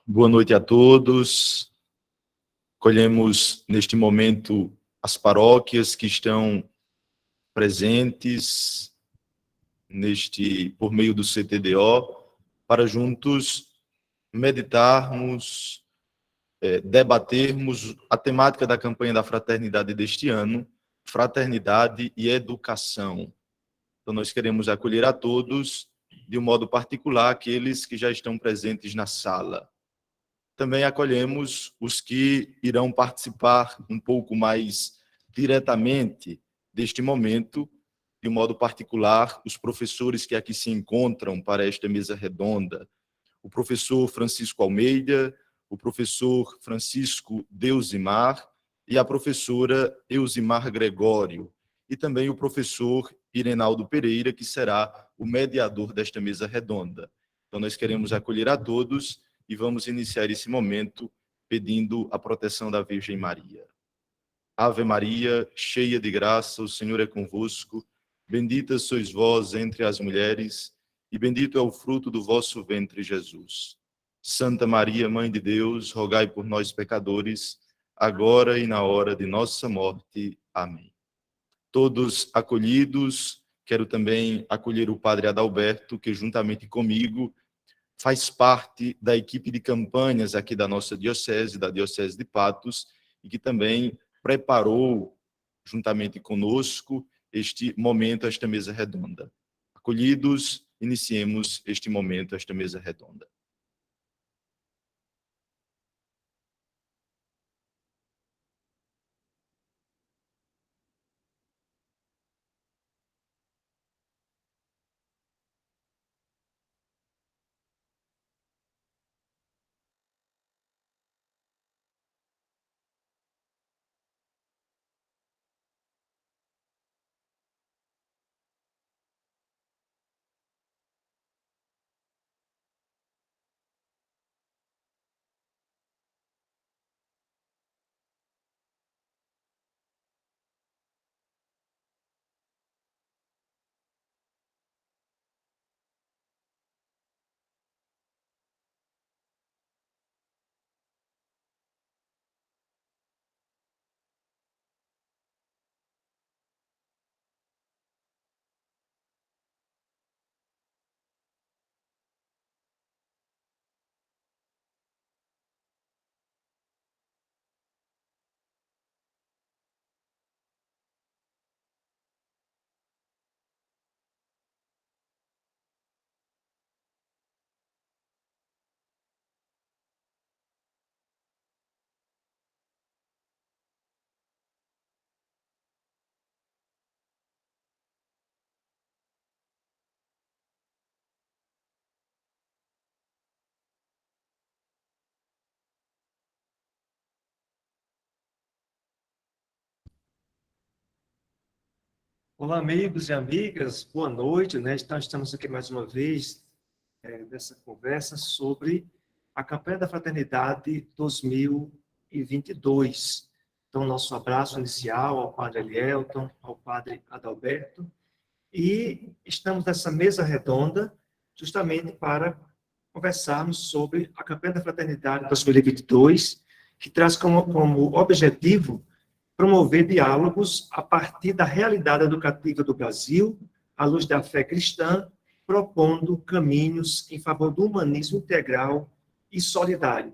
Boa noite a todos. Colhemos neste momento as paróquias que estão presentes por meio do CTDO, para juntos meditarmos, debatermos a temática da campanha da fraternidade deste ano, fraternidade e educação. Então, nós queremos acolher a todos, de um modo particular, aqueles que já estão presentes na sala. Também acolhemos os que irão participar um pouco mais diretamente deste momento, de modo particular, os professores que aqui se encontram para esta mesa redonda. O professor Francisco Almeida, o professor Francisco Deusimar e a professora Eusimar Gregório, e também o professor Irenaldo Pereira, que será o mediador desta mesa redonda. Então, nós queremos acolher a todos e vamos iniciar esse momento pedindo a proteção da Virgem Maria. Ave Maria, cheia de graça, o Senhor é convosco. Bendita sois vós entre as mulheres, e bendito é o fruto do vosso ventre, Jesus. Santa Maria, Mãe de Deus, rogai por nós, pecadores, agora e na hora de nossa morte. Amém. Todos acolhidos, quero também acolher o Padre Adalberto, que juntamente comigo faz parte da equipe de campanhas aqui da nossa diocese, da Diocese de Patos, e que também preparou, juntamente conosco, este momento, esta mesa redonda. Acolhidos, iniciemos este momento, esta mesa redonda. Olá, amigos e amigas, boa noite, né? Então, estamos aqui mais uma vez nessa conversa sobre a campanha da Fraternidade 2022. Então, nosso abraço inicial ao Padre Elielton, ao Padre Adalberto, e estamos nessa mesa redonda justamente para conversarmos sobre a campanha da Fraternidade 2022, que traz como objetivo promover diálogos a partir da realidade educativa do Brasil, à luz da fé cristã, propondo caminhos em favor do humanismo integral e solidário.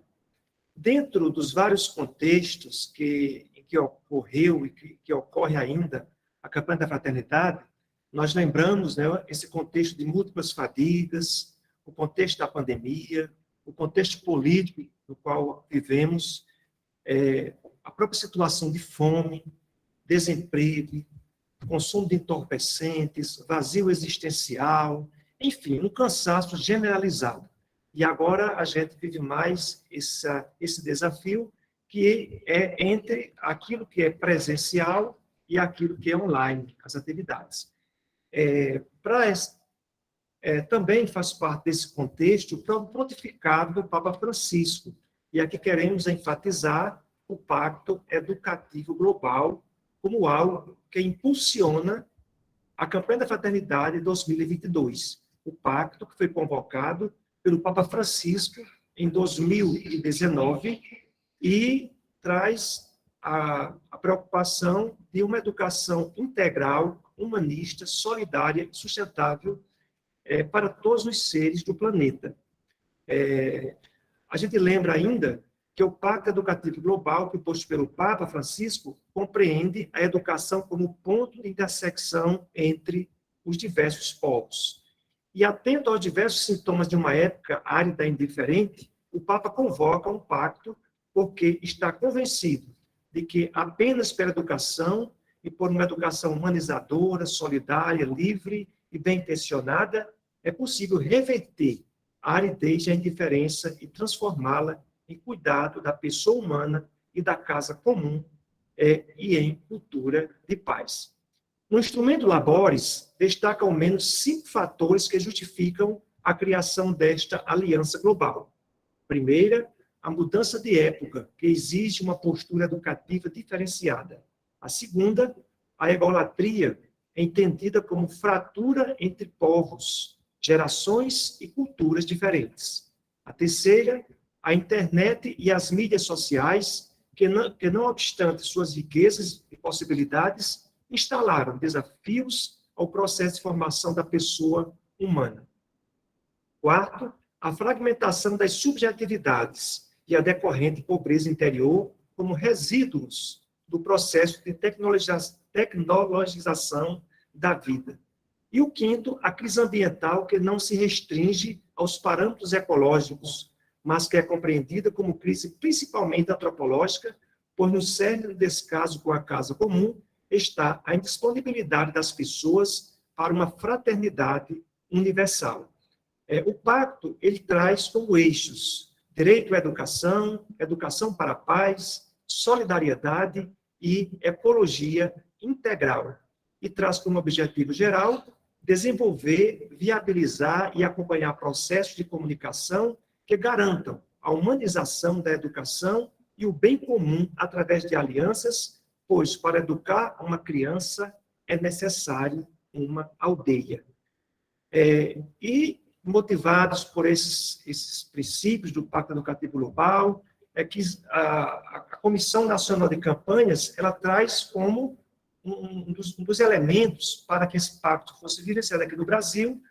Dentro dos vários contextos que ocorreu e que ocorre ainda a campanha da fraternidade, nós lembramos, né, esse contexto de múltiplas fadigas, o contexto da pandemia, o contexto político no qual vivemos, a própria situação de fome, desemprego, consumo de entorpecentes, vazio existencial, enfim, um cansaço generalizado. E agora a gente vive mais esse desafio, que é entre aquilo que é presencial e aquilo que é online, as atividades. Também faz parte desse contexto o próprio pontificado do Papa Francisco. E aqui queremos enfatizar o Pacto Educativo Global como algo que impulsiona a campanha da Fraternidade 2022. O pacto que foi convocado pelo Papa Francisco em 2019 e traz a preocupação de uma educação integral, humanista, solidária e sustentável para todos os seres do planeta. A gente lembra ainda que o Pacto Educativo Global, proposto pelo Papa Francisco, compreende a educação como ponto de intersecção entre os diversos povos. E, atento aos diversos sintomas de uma época árida e indiferente, o Papa convoca um pacto porque está convencido de que apenas pela educação e por uma educação humanizadora, solidária, livre e bem-intencionada, é possível reverter a aridez e a indiferença e transformá-la em cuidado da pessoa humana e da casa comum e em cultura de paz. No instrumento Labores, destaca ao menos 5 fatores que justificam a criação desta aliança global. Primeira, a mudança de época, que exige uma postura educativa diferenciada. A segunda, a egolatria, entendida como fratura entre povos, gerações e culturas diferentes. A terceira, a internet e as mídias sociais, que não obstante suas riquezas e possibilidades, instalaram desafios ao processo de formação da pessoa humana. Quarto, a fragmentação das subjetividades e a decorrente pobreza interior como resíduos do processo de tecnologização da vida. E o quinto, a crise ambiental que não se restringe aos parâmetros ecológicos, mas que é compreendida como crise principalmente antropológica, pois no cerne do descaso com a casa comum está a indisponibilidade das pessoas para uma fraternidade universal. O pacto, ele traz como eixos direito à educação, educação para a paz, solidariedade e ecologia integral. E traz como objetivo geral desenvolver, viabilizar e acompanhar processos de comunicação que garantam a humanização da educação e o bem comum através de alianças, pois para educar uma criança é necessário uma aldeia. E motivados por esses princípios do Pacto Educativo Global, é que a Comissão Nacional de Campanhas, ela traz como um dos elementos para que esse pacto fosse vivenciado aqui no Brasil,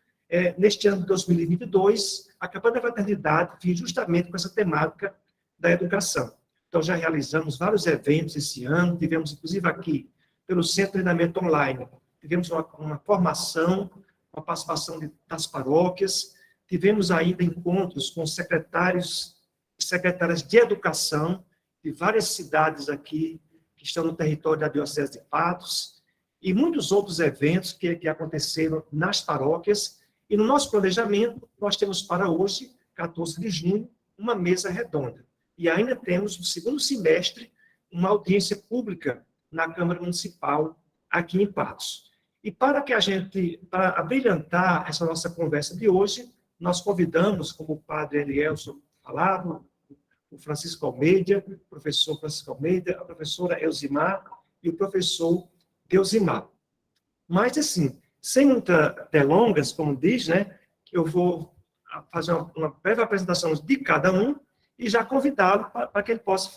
neste ano de 2022, a campanha da fraternidade vinha justamente com essa temática da educação. Então, já realizamos vários eventos esse ano, tivemos, inclusive, aqui, pelo Centro de Treinamento Online, tivemos uma formação, uma participação das paróquias, tivemos ainda encontros com secretários e secretárias de educação de várias cidades aqui, que estão no território da Diocese de Patos, e muitos outros eventos que aconteceram nas paróquias. E no nosso planejamento, nós temos para hoje, 14 de junho, uma mesa redonda. E ainda temos, no segundo semestre, uma audiência pública na Câmara Municipal, aqui em Patos. E para abrilhantar essa nossa conversa de hoje, nós convidamos, como o padre Elielson falava, o Francisco Almeida, o professor Francisco Almeida, a professora Elzimar e o professor Deusimar. Mas, assim, sem muitas delongas, como diz, né, eu vou fazer uma breve apresentação de cada um e já convidá-lo para que ele possa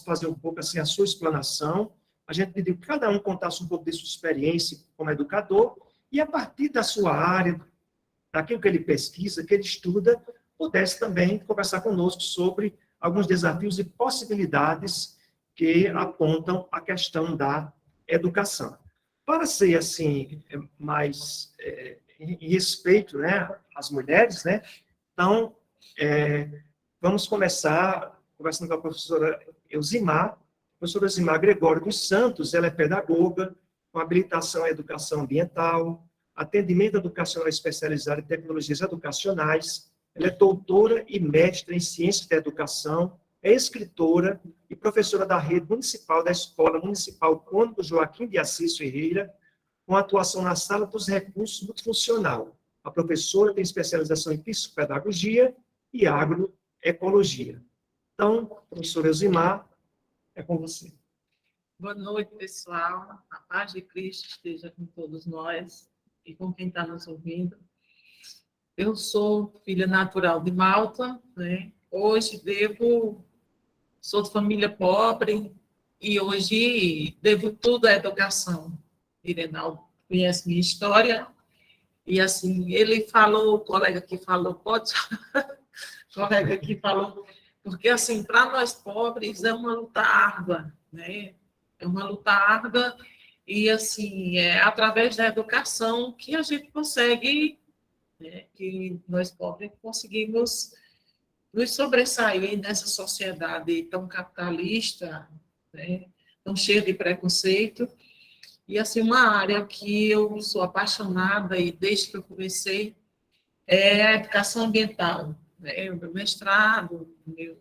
fazer um pouco assim a sua explanação. A gente pediu que cada um contasse um pouco de sua experiência como educador e, a partir da sua área, daquilo que ele pesquisa, que ele estuda, pudesse também conversar conosco sobre alguns desafios e possibilidades que apontam a questão da educação. Para ser, assim, mais em respeito, né, às mulheres, né, então, vamos começar conversando com a professora Elzimar. A professora Elzimar Gregório dos Santos, ela é pedagoga, com habilitação em educação ambiental, atendimento educacional especializado em tecnologias educacionais, ela é doutora e mestra em ciências da educação, é escritora e professora da rede municipal da Escola Municipal Cônigo Joaquim de Assis Ferreira, com atuação na Sala dos Recursos Multifuncional. A professora tem especialização em psicopedagogia e agroecologia. Então, professora Elzimar, é com você. Boa noite, pessoal. A paz de Cristo esteja com todos nós e com quem está nos ouvindo. Eu sou filha natural de Malta, né? Hoje sou de família pobre e hoje devo tudo à educação. Irenaldo conhece minha história e assim, ele falou, o colega que falou, pode, o colega que falou, porque assim, para nós pobres é uma luta árdua, né? É uma luta árdua e assim, é através da educação que a gente consegue, né, que nós pobres conseguimos nos sobressair nessa sociedade tão capitalista, né, tão cheia de preconceito. E, assim, uma área que eu sou apaixonada e desde que eu comecei é a educação ambiental. Né? O meu mestrado, o meu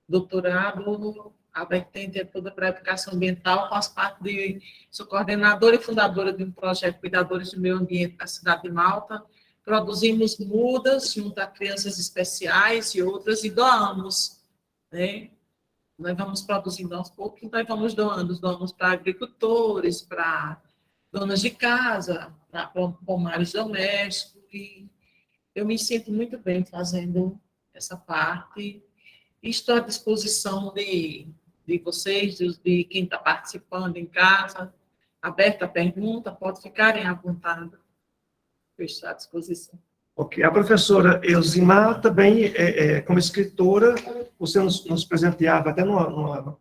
doutorado, a vertente é toda para a educação ambiental, sou coordenadora e fundadora de um projeto Cuidadores do Meio Ambiente da cidade de Malta. Produzimos mudas junto a crianças especiais e outras e doamos, né? Nós vamos produzindo aos poucos, nós vamos doamos para agricultores, para donas de casa, para pomares domésticos, e eu me sinto muito bem fazendo essa parte. Estou à disposição de vocês, de quem está participando em casa, aberta a pergunta, pode ficarem à vontade, eu estou à disposição. Ok. A professora Elzimar também, como escritora, você nos presenteava até numa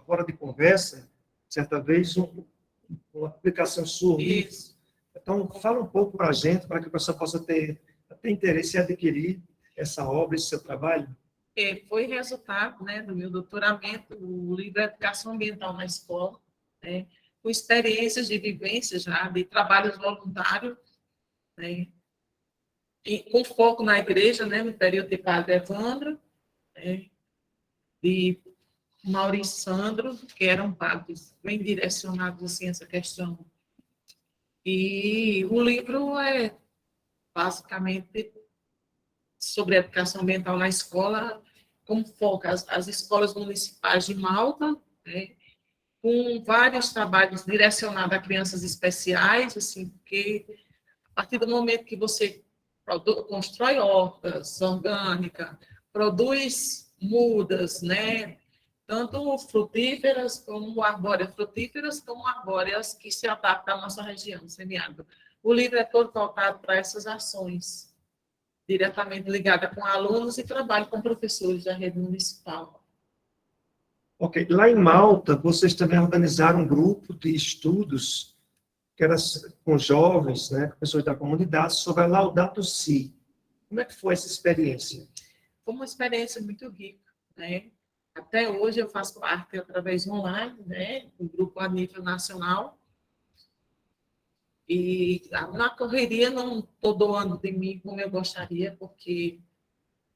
hora de conversa, certa vez, uma publicação sua. Isso. Então, fala um pouco para a gente, para que a pessoa possa ter interesse em adquirir essa obra, esse seu trabalho. Foi resultado, né, do meu doutoramento, o livro Educação Ambiental na Escola, né, com experiências de vivência já, de trabalhos voluntários, né, e com foco na igreja, né, no período de Padre Evandro, né, de Maurício Sandro, que eram padres bem direcionados assim, a essa questão. E o livro é basicamente sobre a educação ambiental na escola, como foco as escolas municipais de Malta, né, com vários trabalhos direcionados a crianças especiais, assim, porque a partir do momento que você constrói hortas orgânicas, produz mudas, né, tanto frutíferas como arbóreas, frutíferas como arbóreas que se adaptam à nossa região semiárida. O livro é todo voltado para essas ações, diretamente ligada com alunos e trabalho com professores da rede municipal. Ok. Lá em Malta, vocês também organizaram um grupo de estudos que era com jovens, né, pessoas da comunidade, sobre a Laudato Si. Como é que foi essa experiência? Foi uma experiência muito rica, né? Até hoje eu faço parte, através online, né, do grupo a nível nacional. E na correria não estou doando de mim como eu gostaria, porque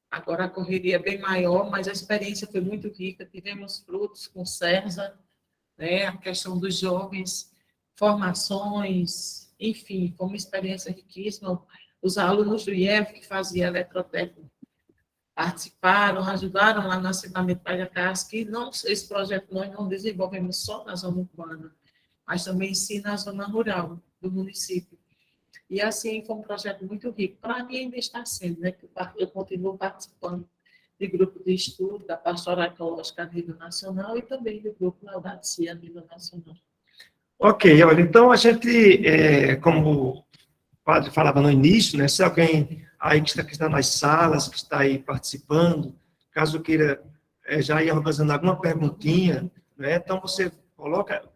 agora a correria é bem maior, mas a experiência foi muito rica. Tivemos frutos com CERSA, né, a questão dos jovens, formações, enfim, foi uma experiência riquíssima. Os alunos do IEF, que faziam eletrotécnica, participaram, ajudaram lá no assentamento Palhacás, que não, esse projeto nós não desenvolvemos só na zona urbana, mas também sim na zona rural do município. E assim foi um projeto muito rico. Para mim ainda está sendo, né? Eu continuo participando de grupo de estudo da Pastoral Ecológica a nível nacional e também do grupo Laudato Si a nível nacional. Ok, olha, então a gente, como o padre falava no início, né, se alguém aí que está nas salas, que está aí participando, caso queira já ir organizando alguma perguntinha, né, então você coloca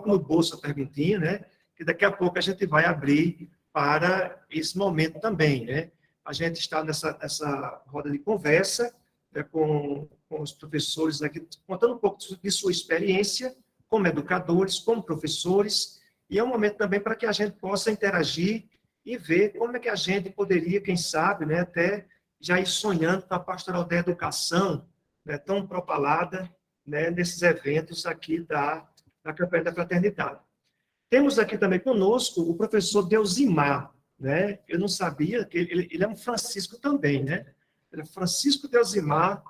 no bolso a perguntinha, né, que daqui a pouco a gente vai abrir para esse momento também, né. A gente está nessa roda de conversa, né, com os professores aqui, contando um pouco de sua experiência como educadores, como professores, e é um momento também para que a gente possa interagir e ver como é que a gente poderia, quem sabe, né, até já ir sonhando com a pastoral da educação, né, tão propalada, né, nesses eventos aqui da campanha da fraternidade. Temos aqui também conosco o professor Delzimar, né? Eu não sabia que ele é um Francisco também, né? Ele é Francisco Delzimar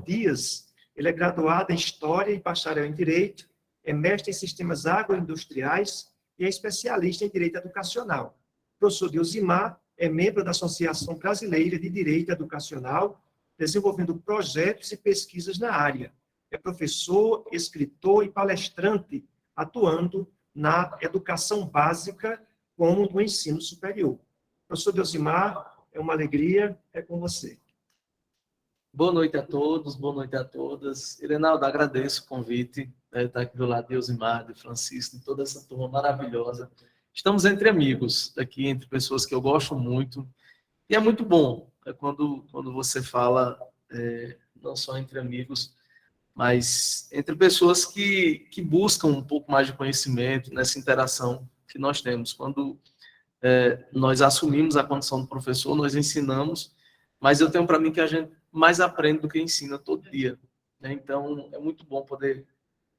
Dias. Ele é graduado em História e bacharel em Direito, é mestre em Sistemas Agroindustriais e é especialista em Direito Educacional. O professor Delzimar é membro da Associação Brasileira de Direito Educacional, desenvolvendo projetos e pesquisas na área. É professor, escritor e palestrante, atuando na educação básica como no ensino superior. Professor Delcimar, é uma alegria, é com você. Boa noite a todos, boa noite a todas. Irenaldo, agradeço o convite, estar aqui do lado de Elzimar, de Francisco, de toda essa turma maravilhosa. Estamos entre amigos, aqui entre pessoas que eu gosto muito, e é muito bom quando você fala, não só entre amigos, mas entre pessoas que buscam um pouco mais de conhecimento nessa interação que nós temos. Quando nós assumimos a condição do professor, nós ensinamos, mas eu tenho para mim que a gente mais aprende do que ensina todo dia, né? Então, é muito bom poder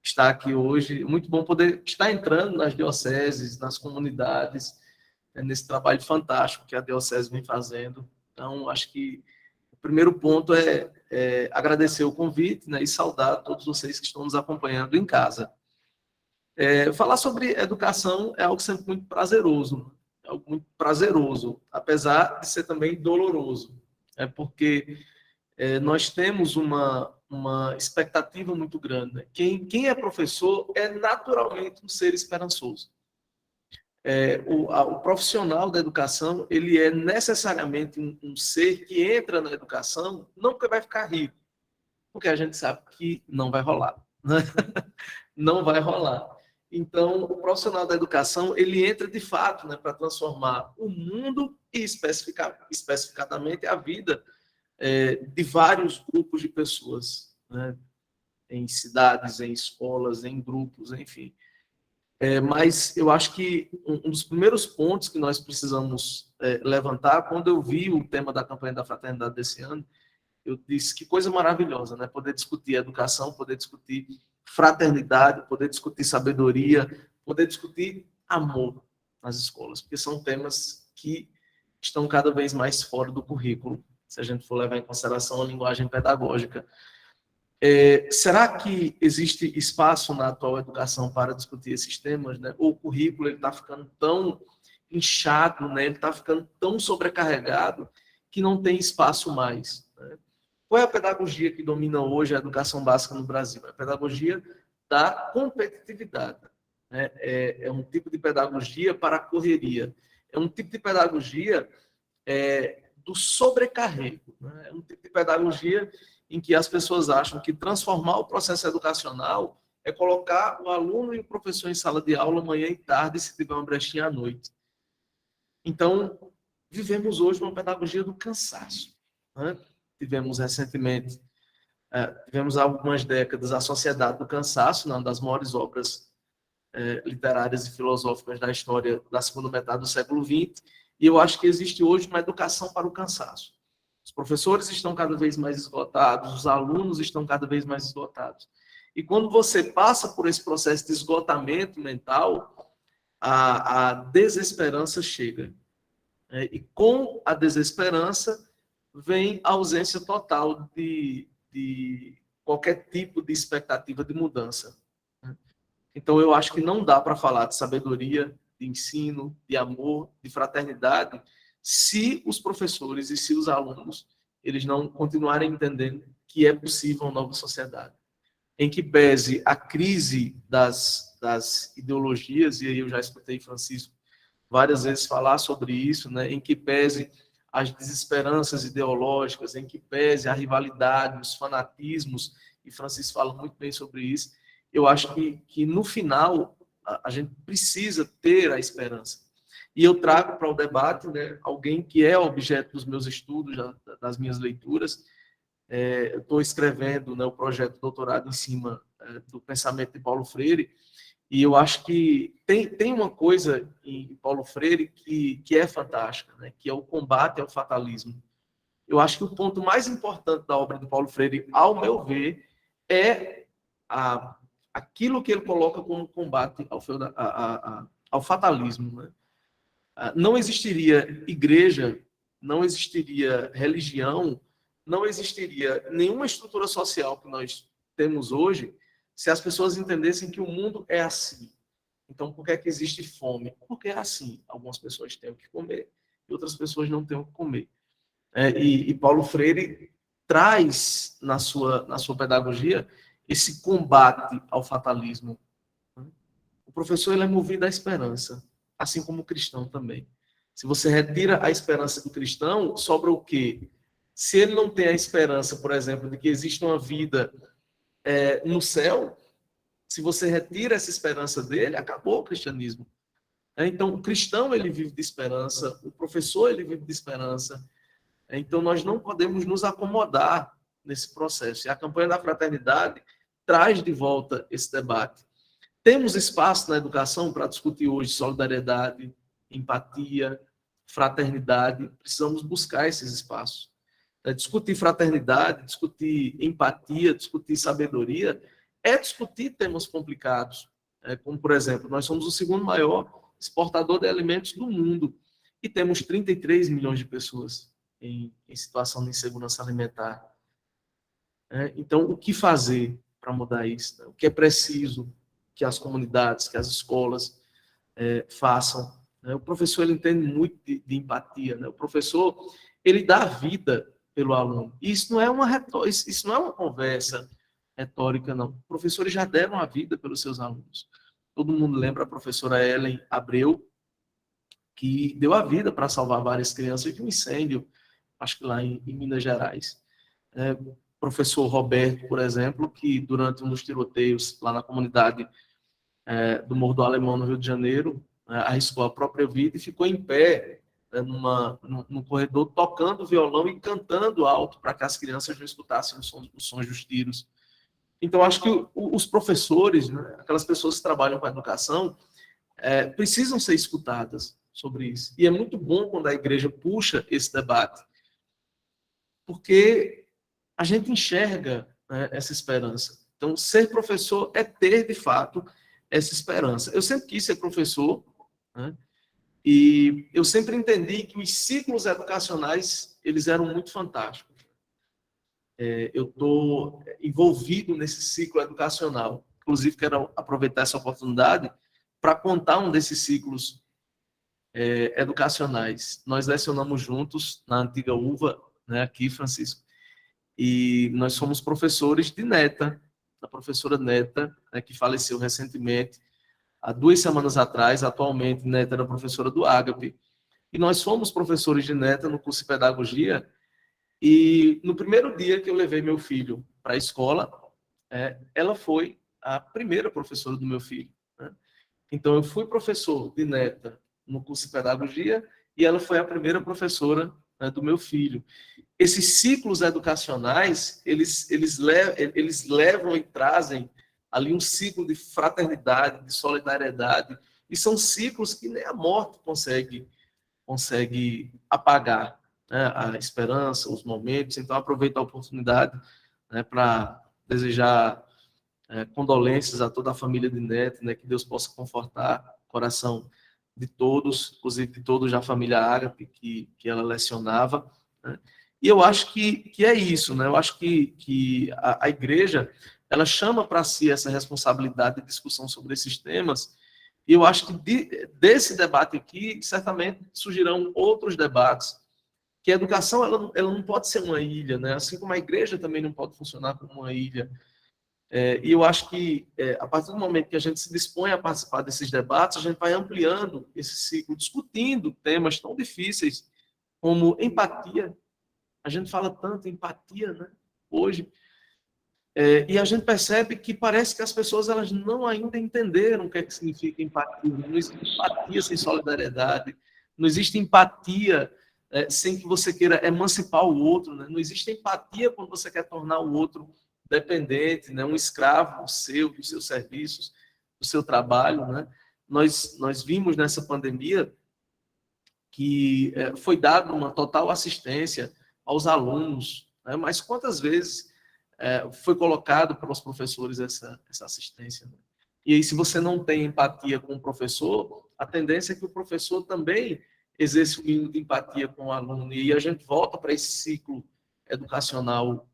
estar aqui hoje, é muito bom poder estar entrando nas dioceses, nas comunidades, nesse trabalho fantástico que a diocese vem fazendo. Então, acho que o primeiro ponto é agradecer o convite, né, e saudar todos vocês que estão nos acompanhando em casa. Falar sobre educação é algo sempre muito prazeroso, apesar de ser também doloroso, porque nós temos uma expectativa muito grande, né? Quem é professor é naturalmente um ser esperançoso. O profissional da educação, ele é necessariamente um ser que entra na educação não porque vai ficar rico, porque a gente sabe que não vai rolar, né? Não vai rolar. Então, o profissional da educação, ele entra de fato, né, para transformar o mundo e especificadamente a vida de vários grupos de pessoas, né, em cidades, em escolas, em grupos, enfim. Mas eu acho que um dos primeiros pontos que nós precisamos levantar, quando eu vi o tema da campanha da fraternidade desse ano, eu disse que coisa maravilhosa, né? Poder discutir educação, poder discutir fraternidade, poder discutir sabedoria, poder discutir amor nas escolas, porque são temas que estão cada vez mais fora do currículo, se a gente for levar em consideração a linguagem pedagógica. Será que existe espaço na atual educação para discutir esses temas, né? Ou o currículo está ficando tão inchado, né? Ele está ficando tão sobrecarregado que não tem espaço mais, né? Qual é a pedagogia que domina hoje a educação básica no Brasil? É a pedagogia da competitividade, né? É um tipo de pedagogia para a correria. É um tipo de pedagogia do sobrecarrego, né? É um tipo de pedagogia em que as pessoas acham que transformar o processo educacional é colocar o aluno e o professor em sala de aula manhã e tarde, se tiver uma brechinha à noite. Então, vivemos hoje uma pedagogia do cansaço, né? Tivemos recentemente, tivemos há algumas décadas, a Sociedade do Cansaço, uma das maiores obras literárias e filosóficas da história da segunda metade do século XX, e eu acho que existe hoje uma educação para o cansaço. Os professores estão cada vez mais esgotados, os alunos estão cada vez mais esgotados. E quando você passa por esse processo de esgotamento mental, a desesperança chega. E com a desesperança vem a ausência total de qualquer tipo de expectativa de mudança. Então, eu acho que não dá para falar de sabedoria, de ensino, de amor, de fraternidade, se os professores e se os alunos eles não continuarem entendendo que é possível uma nova sociedade, em que pese a crise das ideologias, e aí eu já escutei Francisco várias vezes falar sobre isso, né, em que pese as desesperanças ideológicas, em que pese a rivalidade, os fanatismos, e Francisco fala muito bem sobre isso, eu acho que no final a gente precisa ter a esperança. E eu trago para o debate, né, alguém que é objeto dos meus estudos, das minhas leituras. Eu estou escrevendo, né, o projeto de doutorado em cima do pensamento de Paulo Freire, e eu acho que tem uma coisa em Paulo Freire que é fantástica, né, que é o combate ao fatalismo. Eu acho que o ponto mais importante da obra de Paulo Freire, ao meu ver, é aquilo que ele coloca como combate ao fatalismo, né? Não existiria igreja, não existiria religião, não existiria nenhuma estrutura social que nós temos hoje se as pessoas entendessem que o mundo é assim. Então, por que é que existe fome? Porque é assim. Algumas pessoas têm o que comer e outras pessoas não têm o que comer. E Paulo Freire traz na sua pedagogia esse combate ao fatalismo. O professor ele é movido à esperança, assim como o cristão também. Se você retira a esperança do cristão, sobra o quê? Se ele não tem a esperança, por exemplo, de que existe uma vida no céu, se você retira essa esperança dele, acabou o cristianismo. Então, o cristão ele vive de esperança, o professor ele vive de esperança. Então, nós não podemos nos acomodar nesse processo. E a campanha da fraternidade traz de volta esse debate. Temos espaço na educação para discutir hoje solidariedade, empatia, fraternidade. Precisamos buscar esses espaços. Discutir fraternidade, discutir empatia, discutir sabedoria, é discutir temas complicados. Como, por exemplo, nós somos o segundo maior exportador de alimentos do mundo e temos 33 milhões de pessoas em situação de insegurança alimentar. Então, o que fazer para mudar isso? O que é preciso que as comunidades, que as escolas façam? O professor ele entende muito de empatia. O professor ele dá vida pelo aluno. E isso não é uma conversa retórica, não. Os professores já deram a vida pelos seus alunos. Todo mundo lembra a professora Ellen Abreu, que deu a vida para salvar várias crianças de um incêndio, acho que lá em Minas Gerais. O professor Roberto, por exemplo, que durante um dos tiroteios lá na comunidade do Morro do Alemão, no Rio de Janeiro, arriscou a própria vida e ficou em pé no corredor, tocando violão e cantando alto para que as crianças não escutassem os sons dos tiros. Então, acho que os professores, aquelas pessoas que trabalham com a educação, precisam ser escutadas sobre isso. E é muito bom quando a igreja puxa esse debate, porque a gente enxerga essa esperança. Então, ser professor é ter, de fato, essa esperança. Eu sempre quis ser professor, e eu sempre entendi que os ciclos educacionais, eles eram muito fantásticos. Eu estou envolvido nesse ciclo educacional. Inclusive, quero aproveitar essa oportunidade para contar um desses ciclos educacionais. Nós lecionamos juntos na antiga UVA, aqui, Francisco, e nós somos professores de Neta, da professora Neta, que faleceu recentemente, há 2 semanas atrás. Atualmente, Neta era professora do Ágape, e nós fomos professores de Neta no curso de pedagogia. E no primeiro dia que eu levei meu filho para a escola, ela foi a primeira professora do meu filho. Então, eu fui professor de Neta no curso de pedagogia e ela foi a primeira professora do meu filho. Esses ciclos educacionais, eles levam e trazem ali um ciclo de fraternidade, de solidariedade, e são ciclos que nem a morte consegue apagar. A esperança, os momentos. Então, aproveito a oportunidade para desejar condolências a toda a família de Neto, que Deus possa confortar o coração de todos, inclusive de todos da família Ágape, que ela lecionava. E eu acho que é isso. Eu acho que a igreja ela chama para si essa responsabilidade de discussão sobre esses temas, e eu acho que desse debate aqui, certamente surgirão outros debates, que a educação ela não pode ser uma ilha, assim como a igreja também não pode funcionar como uma ilha. E eu acho que, a partir do momento que a gente se dispõe a participar desses debates, a gente vai ampliando esse ciclo, discutindo temas tão difíceis como empatia. A gente fala tanto em empatia, hoje. E a gente percebe que parece que as pessoas elas não ainda entenderam o que é que significa empatia. Não existe empatia sem solidariedade. Não existe empatia sem que você queira emancipar o outro, Não existe empatia quando você quer tornar o outro dependente, um escravo dos seus serviços, do seu trabalho, Nós vimos nessa pandemia que foi dada uma total assistência aos alunos, mas quantas vezes foi colocado pelos professores essa assistência? E aí, se você não tem empatia com o professor, a tendência é que o professor também exerce um mínimo de empatia com o aluno, e a gente volta para esse ciclo educacional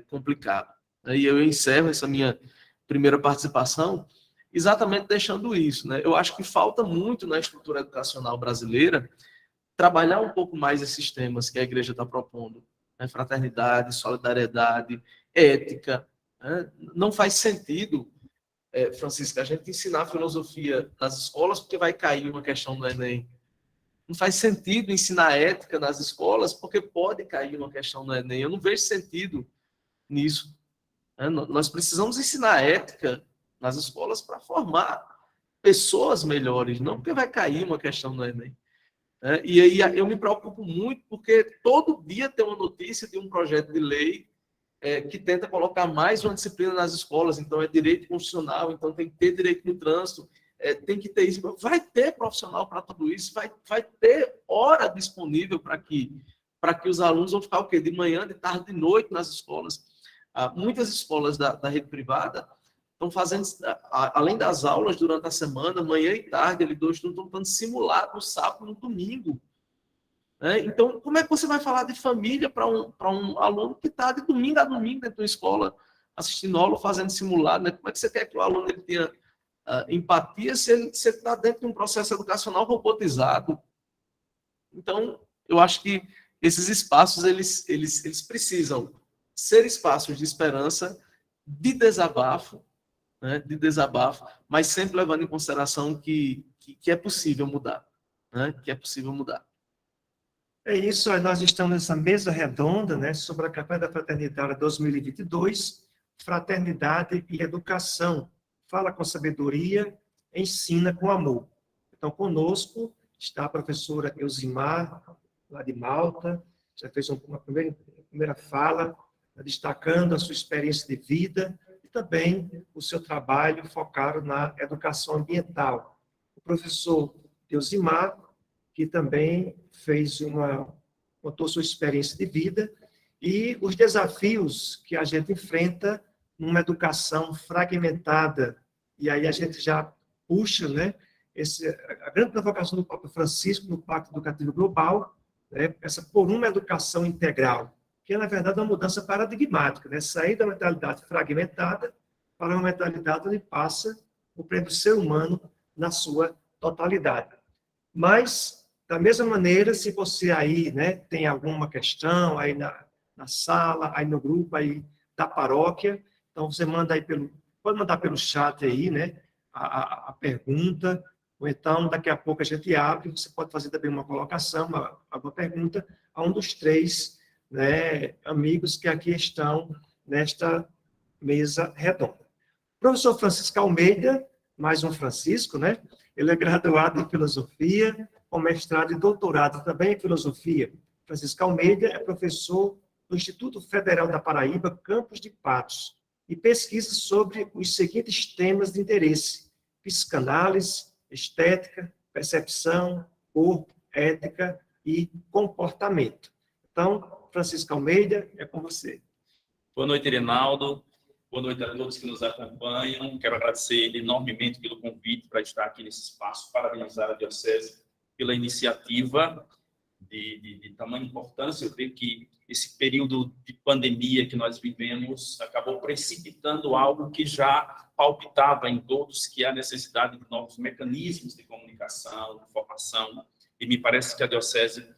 complicado. E eu encerro essa minha primeira participação exatamente deixando isso. Eu acho que falta muito na estrutura educacional brasileira trabalhar um pouco mais esses temas que a igreja está propondo, né? Fraternidade, solidariedade, ética, né? Não faz sentido, Francisco, a gente ensinar filosofia nas escolas porque vai cair uma questão do Enem. Não faz sentido ensinar ética nas escolas porque pode cair uma questão do Enem. Eu não vejo sentido nisso. Nós precisamos ensinar ética nas escolas para formar pessoas melhores, não porque vai cair uma questão do Enem. E aí eu me preocupo muito porque todo dia tem uma notícia de um projeto de lei que tenta colocar mais uma disciplina nas escolas. Então é direito constitucional, então tem que ter direito no trânsito, tem que ter isso. Vai ter profissional para tudo isso, vai ter hora disponível para que os alunos vão ficar o quê? De manhã, de tarde, de noite nas escolas. Muitas escolas da rede privada estão fazendo, além das aulas durante a semana, manhã e tarde, eles dois estão tentando simular no sábado e no domingo. Então, como é que você vai falar de família para um aluno que está de domingo a domingo dentro da escola, assistindo aula, fazendo simulado? Né? Como é que você quer que o aluno ele tenha empatia se ele está dentro de um processo educacional robotizado? Então, eu acho que esses espaços eles precisam ser espaços de esperança, de desabafo, né? De desabafo, mas sempre levando em consideração que é possível mudar, né? Que é possível mudar. É isso, nós estamos nessa mesa redonda, né, sobre a campanha da Fraternidade 2022, Fraternidade e Educação. Fala com sabedoria, ensina com amor. Então, conosco está a professora Elzimar, lá de Malta, já fez uma primeira fala, destacando a sua experiência de vida e também o seu trabalho focado na educação ambiental. O professor Elzimar, que também contou sua experiência de vida e os desafios que a gente enfrenta numa educação fragmentada. E aí a gente já puxa, né, a grande provocação do Papa Francisco no Pacto Educativo Global, né, essa por uma educação integral, que é, na verdade, uma mudança paradigmática, né, sair da mentalidade fragmentada para uma mentalidade onde passa compreende o ser humano na sua totalidade. Mas, da mesma maneira, se você aí, né, tem alguma questão aí na sala, aí no grupo aí da paróquia, então você manda aí pode mandar pelo chat aí, né, a pergunta, ou então daqui a pouco a gente abre, você pode fazer também uma colocação, alguma pergunta a um dos três, né, amigos que aqui estão nesta mesa redonda. O professor Francisco Almeida, mais um Francisco, né? Ele é graduado em filosofia, com mestrado e doutorado também em filosofia. Francisco Almeida é professor do Instituto Federal da Paraíba, Campos de Patos, e pesquisa sobre os seguintes temas de interesse: psicanálise, estética, percepção, corpo, ética e comportamento. Então, Francisco Almeida, é com você. Boa noite, Irenaldo. Boa noite a todos que nos acompanham. Quero agradecer enormemente pelo convite para estar aqui nesse espaço, parabenizar a Diocese pela iniciativa de tamanha importância. Eu creio que esse período de pandemia que nós vivemos acabou precipitando algo que já palpitava em todos, que é a necessidade de novos mecanismos de comunicação, de formação, e me parece que a Diocese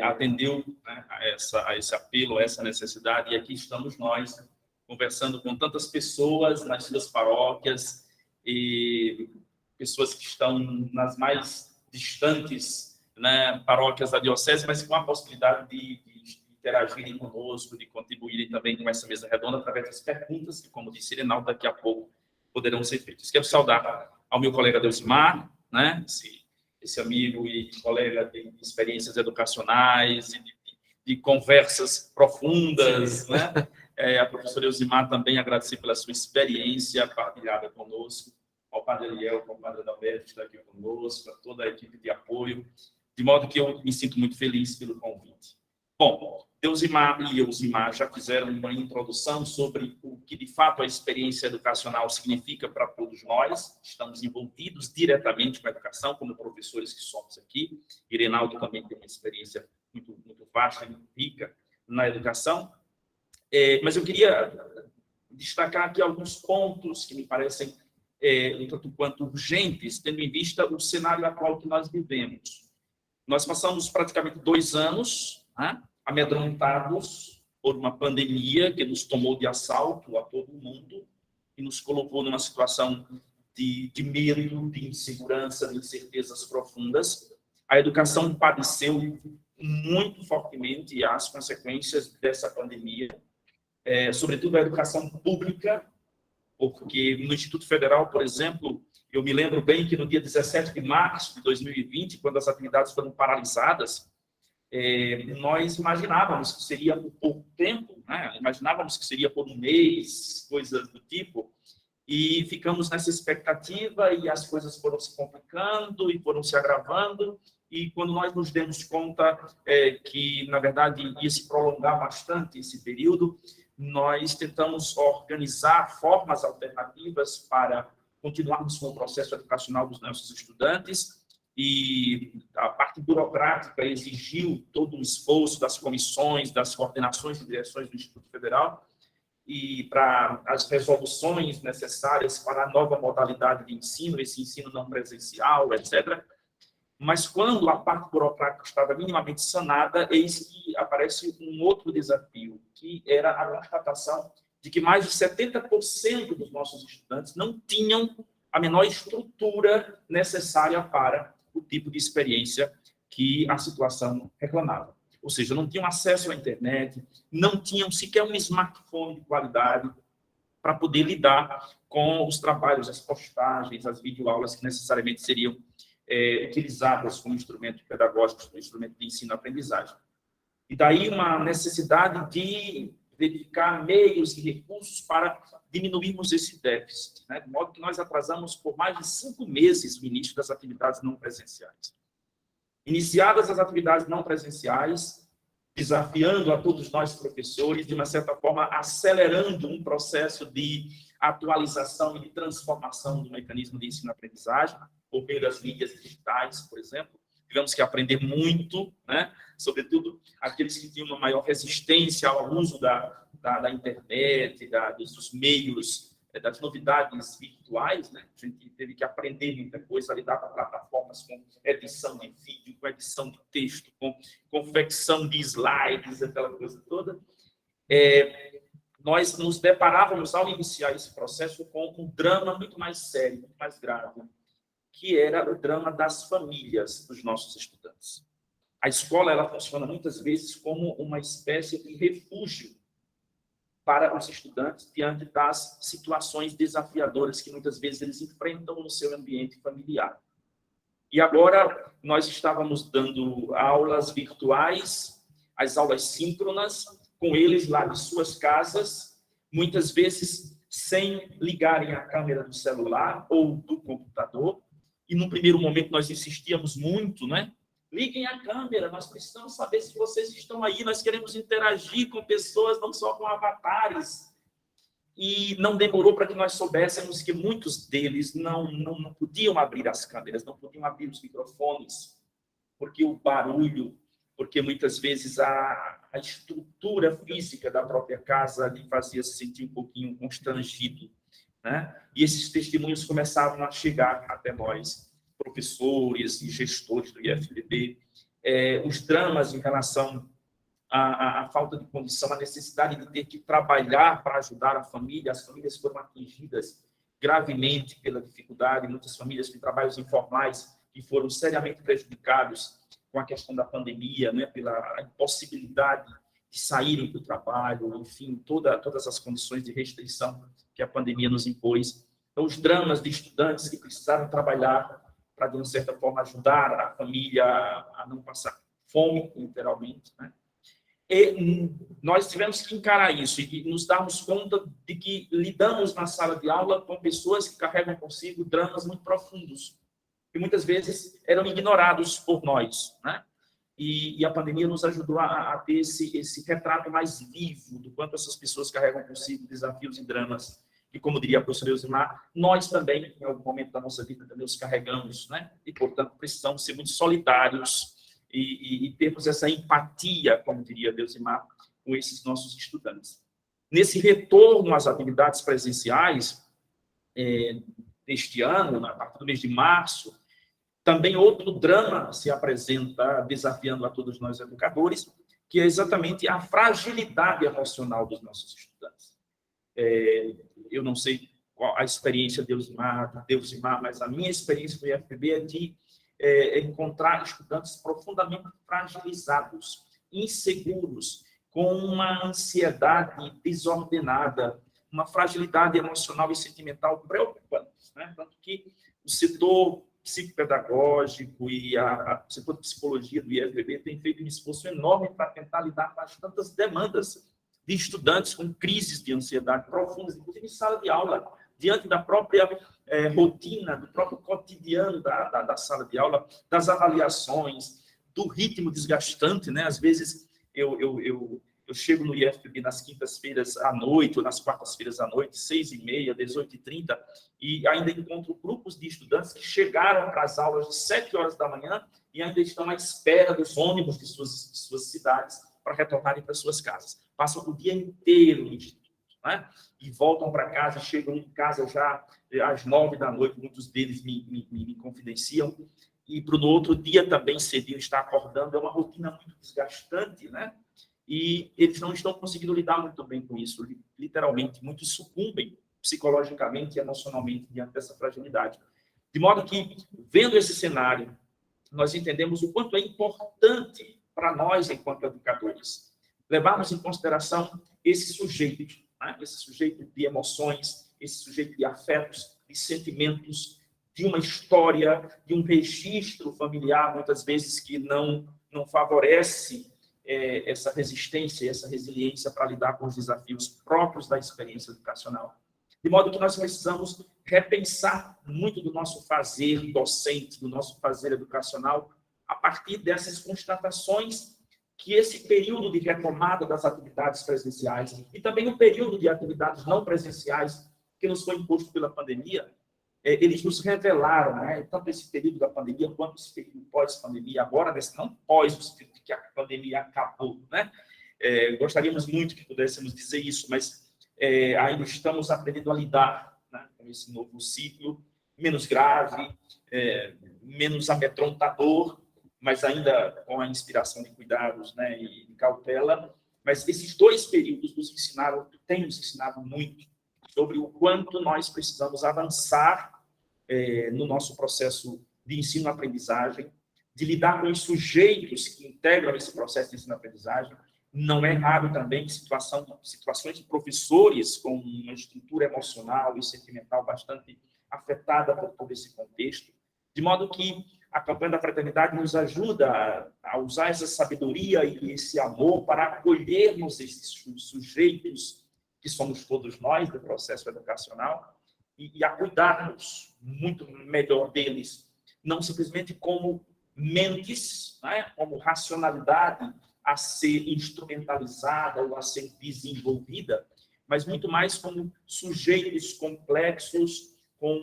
atendeu, né, a esse apelo, a essa necessidade, e aqui estamos nós, conversando com tantas pessoas nas suas paróquias, e pessoas que estão nas mais distantes, né, paróquias da Diocese, mas com a possibilidade de interagirem conosco, de contribuírem também com essa mesa redonda através das perguntas, que, como disse Irenaldo, daqui a pouco poderão ser feitas. Quero saudar ao meu colega Elzimar, né, esse amigo e colega de experiências educacionais e de conversas profundas, né? A professora Elzimar também agradecer pela sua experiência partilhada conosco, ao padre Eliel, ao padre Adalberto, que está aqui conosco, a toda a equipe de apoio, de modo que eu me sinto muito feliz pelo convite. Bom, Elzimar e Elzimar já fizeram uma introdução sobre o que, de fato, a experiência educacional significa para todos nós. Estamos envolvidos diretamente com a educação, como professores que somos aqui. Irenaldo também tem uma experiência muito, muito vasta e muito rica na educação. Mas eu queria destacar aqui alguns pontos que me parecem um tanto quanto urgentes, tendo em vista o cenário atual que nós vivemos. Nós passamos praticamente 2 anos, né, amedrontados por uma pandemia que nos tomou de assalto a todo mundo e nos colocou numa situação de medo, de insegurança, de incertezas profundas. A educação padeceu muito fortemente as consequências dessa pandemia, sobretudo a educação pública, porque no Instituto Federal, por exemplo, eu me lembro bem que no dia 17 de março de 2020, quando as atividades foram paralisadas, nós imaginávamos que seria por pouco tempo, né? Imaginávamos que seria por um mês, coisas do tipo, e ficamos nessa expectativa e as coisas foram se complicando e foram se agravando, e quando nós nos demos conta que, na verdade, ia se prolongar bastante esse período, nós tentamos organizar formas alternativas para continuarmos com o processo educacional dos nossos estudantes, e a parte burocrática exigiu todo um esforço das comissões, das coordenações e direções do Instituto Federal, e para as resoluções necessárias para a nova modalidade de ensino, esse ensino não presencial, etc. Mas quando a parte burocrática estava minimamente sanada, eis que aparece um outro desafio, que era a constatação de que mais de 70% dos nossos estudantes não tinham a menor estrutura necessária para o tipo de experiência que a situação reclamava. Ou seja, não tinham acesso à internet, não tinham sequer um smartphone de qualidade para poder lidar com os trabalhos, as postagens, as videoaulas que necessariamente seriam utilizadas como instrumento pedagógico, como instrumento de ensino-aprendizagem. E daí uma necessidade de verificar meios e recursos para diminuirmos esse déficit, né? De modo que nós atrasamos por mais de 5 meses o início das atividades não presenciais. Iniciadas as atividades não presenciais, desafiando a todos nós professores, de uma certa forma, acelerando um processo de atualização e de transformação do mecanismo de ensino-aprendizagem, por meio das mídias digitais, por exemplo. Tivemos que aprender muito, né? Sobretudo aqueles que tinham uma maior resistência ao uso da internet, dos meios, das novidades virtuais, né? A gente teve que aprender muita coisa, lidar com plataformas com edição de vídeo, com edição de texto, com confecção de slides, aquela coisa toda. Nós nos deparávamos, ao iniciar esse processo, com um drama muito mais sério, muito mais grave, que era o drama das famílias dos nossos estudantes. A escola, ela funciona muitas vezes como uma espécie de refúgio para os estudantes diante das situações desafiadoras que muitas vezes eles enfrentam no seu ambiente familiar. E agora nós estávamos dando aulas virtuais, as aulas síncronas, com eles lá de suas casas, muitas vezes sem ligarem a câmera do celular ou do computador. E, num primeiro momento, nós insistíamos muito, né? Liguem a câmera, nós precisamos saber se vocês estão aí, nós queremos interagir com pessoas, não só com avatares. E não demorou para que nós soubéssemos que muitos deles não podiam abrir as câmeras, não podiam abrir os microfones, porque o barulho, porque muitas vezes a estrutura física da própria casa lhe fazia se sentir um pouquinho constrangido, né? E esses testemunhos começavam a chegar até nós, professores e gestores do IFBB, os dramas em relação à falta de condição, a necessidade de ter que trabalhar para ajudar a família. As famílias foram atingidas gravemente pela dificuldade, muitas famílias de trabalhos informais que foram seriamente prejudicados com a questão da pandemia, né, pela impossibilidade de saírem do trabalho, enfim, todas as condições de restrição que a pandemia nos impôs. Então, os dramas de estudantes que precisaram trabalhar para, de uma certa forma, ajudar a família a não passar fome, literalmente, né? E nós tivemos que encarar isso e nos darmos conta de que lidamos na sala de aula com pessoas que carregam consigo dramas muito profundos, que muitas vezes eram ignorados por nós, né? E a pandemia nos ajudou a ter esse retrato mais vivo do quanto essas pessoas carregam consigo desafios e dramas. E, como diria a professora Elzimar, nós também, em algum momento da nossa vida, também os carregamos, né? E, portanto, precisamos ser muito solidários e termos essa empatia, como diria Elzimar, com esses nossos estudantes. Nesse retorno às atividades presenciais, deste ano, a partir do mês de março, Também outro drama se apresenta, desafiando a todos nós educadores, que é exatamente a fragilidade emocional dos nossos estudantes. Eu não sei qual a experiência de Deusimar, mas a minha experiência no IFPB é de encontrar estudantes profundamente fragilizados, inseguros, com uma ansiedade desordenada, uma fragilidade emocional e sentimental preocupante, né? Tanto que o setor psicopedagógico e o setor de psicologia do IFPB tem feito um esforço enorme para tentar lidar com as tantas demandas de estudantes com crises de ansiedade profundas, inclusive em sala de aula, diante da própria rotina, do próprio cotidiano da sala de aula, das avaliações, do ritmo desgastante, né? Às vezes eu chego no IFPB nas quintas-feiras à noite, ou nas quartas-feiras à noite, 6h30, 18h30, e ainda encontro grupos de estudantes que chegaram para as aulas de 7 horas da manhã e ainda estão à espera dos ônibus de suas cidades para retornarem para suas casas. Passam o dia inteiro no instituto, né? E voltam para casa, chegam em casa já às 9 da noite, muitos deles me confidenciam, e para o outro dia também cedinho estar acordando, é uma rotina muito desgastante, né? E eles não estão conseguindo lidar muito bem com isso, literalmente, muitos sucumbem psicologicamente e emocionalmente diante dessa fragilidade. De modo que, vendo esse cenário, nós entendemos o quanto é importante para nós, enquanto educadores, levarmos em consideração esse sujeito, né? Esse sujeito de emoções, esse sujeito de afetos, de sentimentos, de uma história, de um registro familiar, muitas vezes, que não favorece essa resistência, essa resiliência para lidar com os desafios próprios da experiência educacional. De modo que nós precisamos repensar muito do nosso fazer docente, do nosso fazer educacional, a partir dessas constatações que esse período de retomada das atividades presenciais e também o período de atividades não presenciais que nos foi imposto pela pandemia, eles nos revelaram, né, tanto esse período da pandemia quanto esse período pós-pandemia, agora, não pós, no sentido de que a pandemia acabou, né? Gostaríamos muito que pudéssemos dizer isso, mas ainda estamos aprendendo a lidar, né, com esse novo ciclo, menos grave, menos amedrontador, mas ainda com a inspiração de cuidados, né, e de cautela. Mas esses dois períodos têm nos ensinado muito sobre o quanto nós precisamos avançar no nosso processo de ensino-aprendizagem, de lidar com os sujeitos que integram esse processo de ensino-aprendizagem. Não é raro também situações de professores com uma estrutura emocional e sentimental bastante afetada por todo esse contexto, de modo que a campanha da fraternidade nos ajuda a usar essa sabedoria e esse amor para acolhermos esses sujeitos que somos todos nós do processo educacional e a cuidarmos muito melhor deles, não simplesmente como mentes, né, como racionalidade a ser instrumentalizada ou a ser desenvolvida, mas muito mais como sujeitos complexos com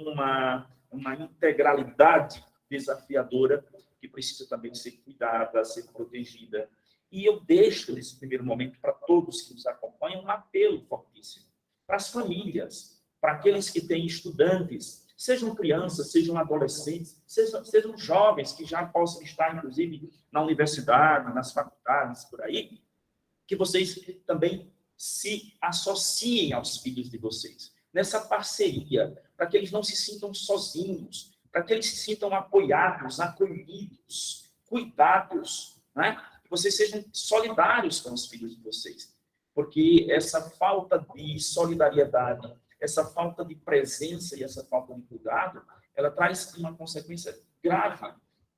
uma integralidade desafiadora que precisa também ser cuidada, ser protegida. E eu deixo, nesse primeiro momento, para todos que nos acompanham, um apelo fortíssimo para as famílias, para aqueles que têm estudantes, sejam crianças, sejam adolescentes, sejam jovens que já possam estar, inclusive, na universidade, nas faculdades, por aí, que vocês também se associem aos filhos de vocês, nessa parceria, para que eles não se sintam sozinhos, para que eles se sintam apoiados, acolhidos, cuidados, né? Que vocês sejam solidários com os filhos de vocês. Porque essa falta de solidariedade, essa falta de presença e essa falta de cuidado, ela traz uma consequência grave,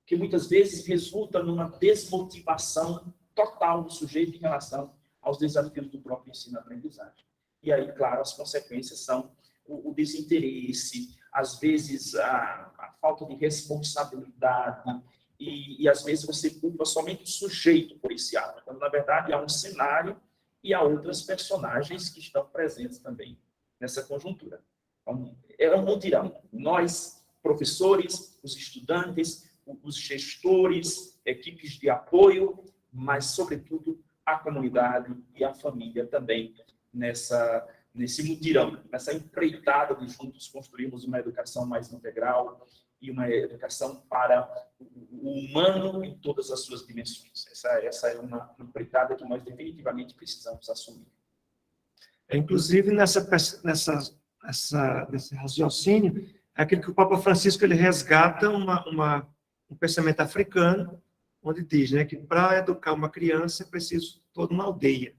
que muitas vezes resulta numa desmotivação total do sujeito em relação aos desafios do próprio ensino-aprendizagem. E aí, claro, as consequências são o desinteresse, às vezes a falta de responsabilidade, e às vezes você culpa somente o sujeito por esse ato, quando na verdade há um cenário e há outras personagens que estão presentes também nessa conjuntura. Então, é um mutirão. Nós, professores, os estudantes, os gestores, equipes de apoio, mas, sobretudo, a comunidade e a família também nesse mutirão, nessa empreitada de juntos construirmos uma educação mais integral e uma educação para o humano em todas as suas dimensões. Essa é uma empreitada que nós definitivamente precisamos assumir. Inclusive, nesse raciocínio, é aquilo que o Papa Francisco ele resgata um pensamento africano, onde diz, né, que para educar uma criança é preciso toda uma aldeia.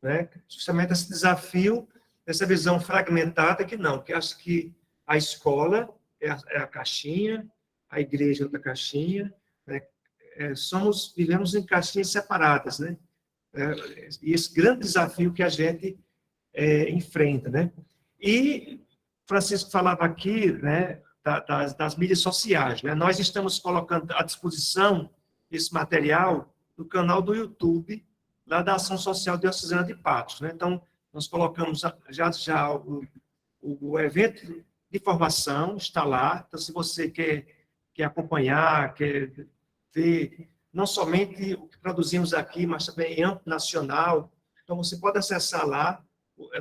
Né? Justamente esse desafio, essa visão fragmentada, que acha que a escola é a caixinha, a igreja é outra caixinha, né? Vivemos em caixinhas separadas, né? E esse grande desafio que a gente enfrenta, né? E Francisco falava aqui, né, das mídias sociais, né? Nós estamos colocando à disposição esse material no canal do YouTube lá da Ação Social Diocesana de Patos, né? Então, nós colocamos já o evento de formação está lá. Então, se você quer acompanhar, quer ver não somente o que produzimos aqui, mas também em âmbito nacional, então você pode acessar lá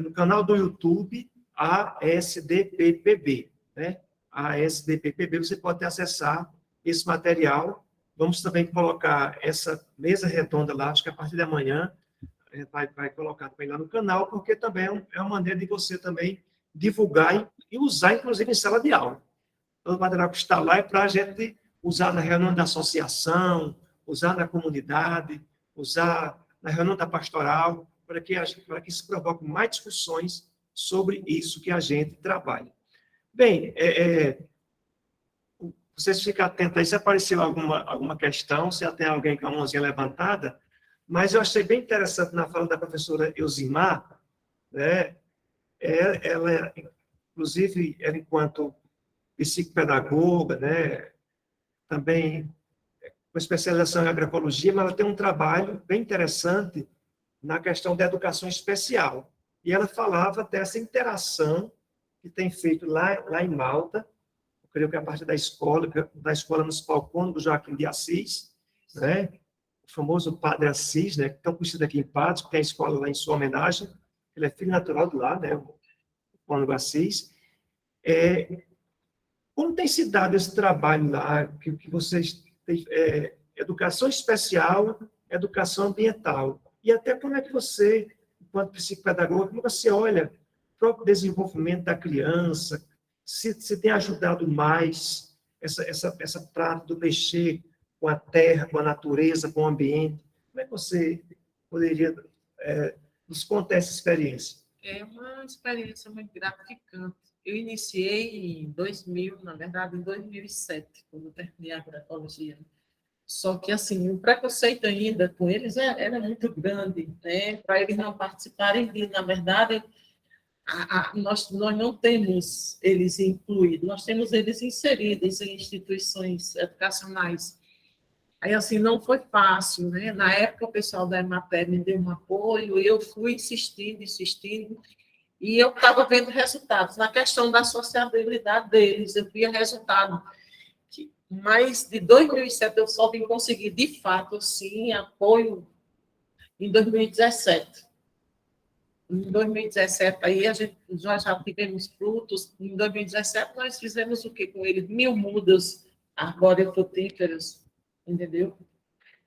no canal do YouTube a ASDPPB, né? A ASDPPB, você pode acessar esse material. Vamos também colocar essa mesa redonda lá, acho que a partir de amanhã a gente vai colocar também lá no canal, porque também é uma maneira de você também divulgar e usar, inclusive, em sala de aula. Todo o material que está lá é para a gente usar na reunião da associação, usar na comunidade, usar na reunião da pastoral, para que se provoque mais discussões sobre isso que a gente trabalha. Bem, vocês ficam atentos aí, se apareceu alguma questão, se tem alguém com a mãozinha levantada, mas eu achei bem interessante na fala da professora Elzimar, né? Ela, inclusive, ela enquanto psicopedagoga, né? Também com especialização em agroecologia, mas ela tem um trabalho bem interessante na questão da educação especial. E ela falava dessa interação que tem feito lá em Malta, eu creio que é a partir da Escola Municipal Cônigo Joaquim de Assis, né? O famoso Padre Assis, né? Tão conhecido aqui em Patos, que tem a escola lá em sua homenagem. Ele é filho natural de lá, né? O Cônigo Assis. Como tem se dado esse trabalho lá, que vocês têm, educação especial, educação ambiental, e até como é que você, enquanto psicopedagoga, como você olha o próprio desenvolvimento da criança, se tem ajudado mais essa prática do mexer com a terra, com a natureza, com o ambiente, como é que você poderia nos contar essa experiência? É uma experiência muito gratificante. Eu iniciei em 2000, na verdade, em 2007, quando eu terminei a agroecologia. Só que, assim, o preconceito ainda com eles era muito grande, né? Para eles não participarem, na verdade, nós não temos eles incluídos, nós temos eles inseridos em instituições educacionais. Aí, assim, não foi fácil, né? Na época, o pessoal da Emater me deu um apoio, e eu fui insistindo, e eu estava vendo resultados. Na questão da sociabilidade deles, eu via resultado. Mas, de 2007, eu só vim conseguir, de fato, sim, apoio em 2017. Em 2017, aí a gente já tivemos frutos. Em 2017, nós fizemos o quê com eles? 1000 mudas arbóreo-frutíferas, entendeu?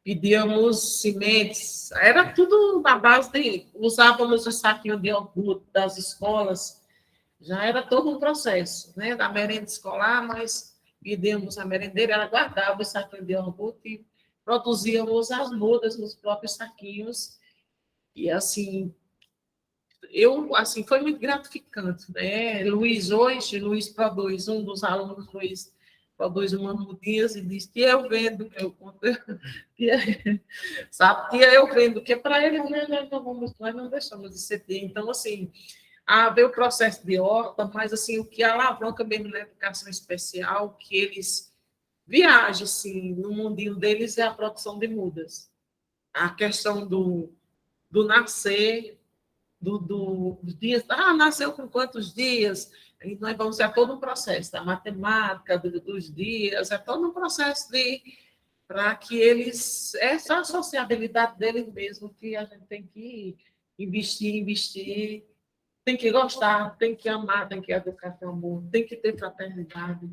Pedíamos sementes, era tudo na base de... Usávamos o saquinho de iogurte das escolas, já era todo um processo, né? Da merenda escolar, nós pedíamos a merendeira, ela guardava o saquinho de iogurte e produzíamos as mudas nos próprios saquinhos. E, assim, foi muito gratificante, né? Luiz produz, um dos alunos, Luiz, produz umas mudinhas e diz que eu vendo, sabe? Que eu vendo, que para ele nós não deixamos de ser. Então, assim, haver o processo de horta, mas, assim, o que alavanca mesmo na educação especial, que eles viajam, assim, no mundinho deles é a produção de mudas. A questão do nascer, dos dias, nasceu com quantos dias? E nós vamos ter todo um processo da matemática, dos dias, é todo um processo para que eles, essa sociabilidade deles mesmo, que a gente tem que investir, tem que gostar, tem que amar, tem que educar com amor, tem que ter fraternidade,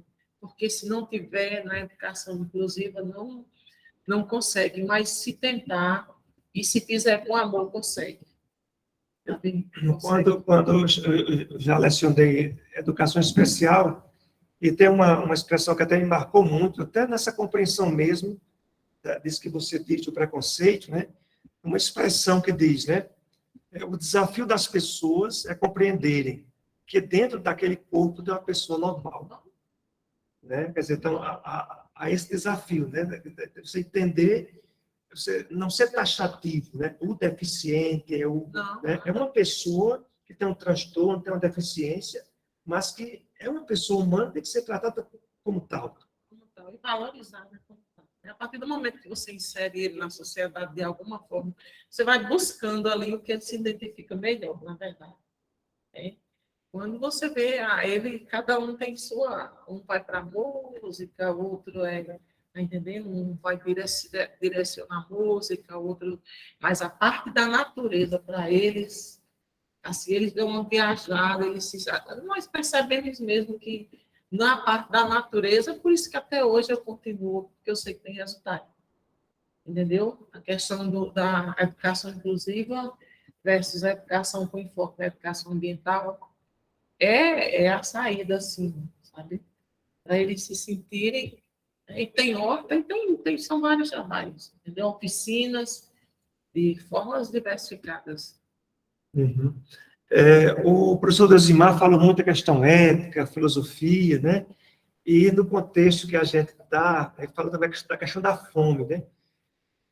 porque se não tiver na educação inclusiva, não consegue, mas se tentar e se fizer com amor, consegue. Quando eu já lecionei educação especial, e tem uma expressão que até me marcou muito, até nessa compreensão mesmo, disso que você diz, o preconceito, né? Uma expressão que diz, né? O desafio das pessoas é compreenderem que dentro daquele corpo tem uma pessoa normal. Né? Quer dizer, então, há esse desafio, né? Você entender, você não ser taxativo, né? O deficiente né? É uma pessoa que tem um transtorno, tem uma deficiência, mas que é uma pessoa humana, tem que ser tratada como tal. E valorizada como tal. A partir do momento que você insere ele na sociedade de alguma forma, você vai buscando ali o que ele se identifica melhor, na verdade. Quando você vê ele, cada um tem sua, um vai para a música, outro tá entendendo? Um vai direcionar a música, outro, mas a parte da natureza para eles, assim, eles dão uma viajada, nós percebemos mesmo que na parte da natureza, por isso que até hoje eu continuo, porque eu sei que tem resultado. Entendeu? A questão da educação inclusiva versus a educação com enfoque na educação ambiental é a saída, assim, sabe? Para eles se sentirem. E tem horta, e são vários trabalhos, entendeu? Oficinas de formas diversificadas. Uhum. O professor Desimar falou muito da questão ética, filosofia, né? E no contexto que a gente está, ele falou também da questão da fome, né?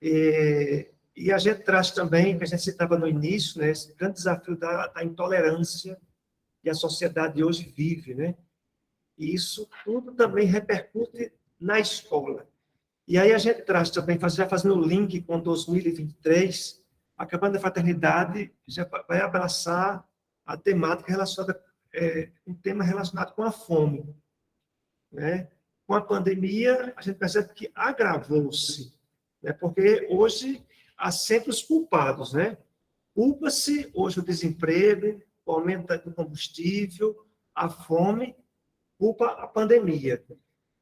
E a gente traz também, que a gente citava no início, né, esse grande desafio da intolerância que a sociedade hoje vive, né? E isso tudo também repercute na escola. E aí a gente traz também, já fazendo o link com 2023, a campanha da fraternidade já vai abraçar a temática relacionada, um tema relacionado com a fome, né? Com a pandemia, a gente percebe que agravou-se, né? Porque hoje há sempre os culpados, né? Culpa-se hoje o desemprego, o aumento do combustível, a fome, culpa a pandemia.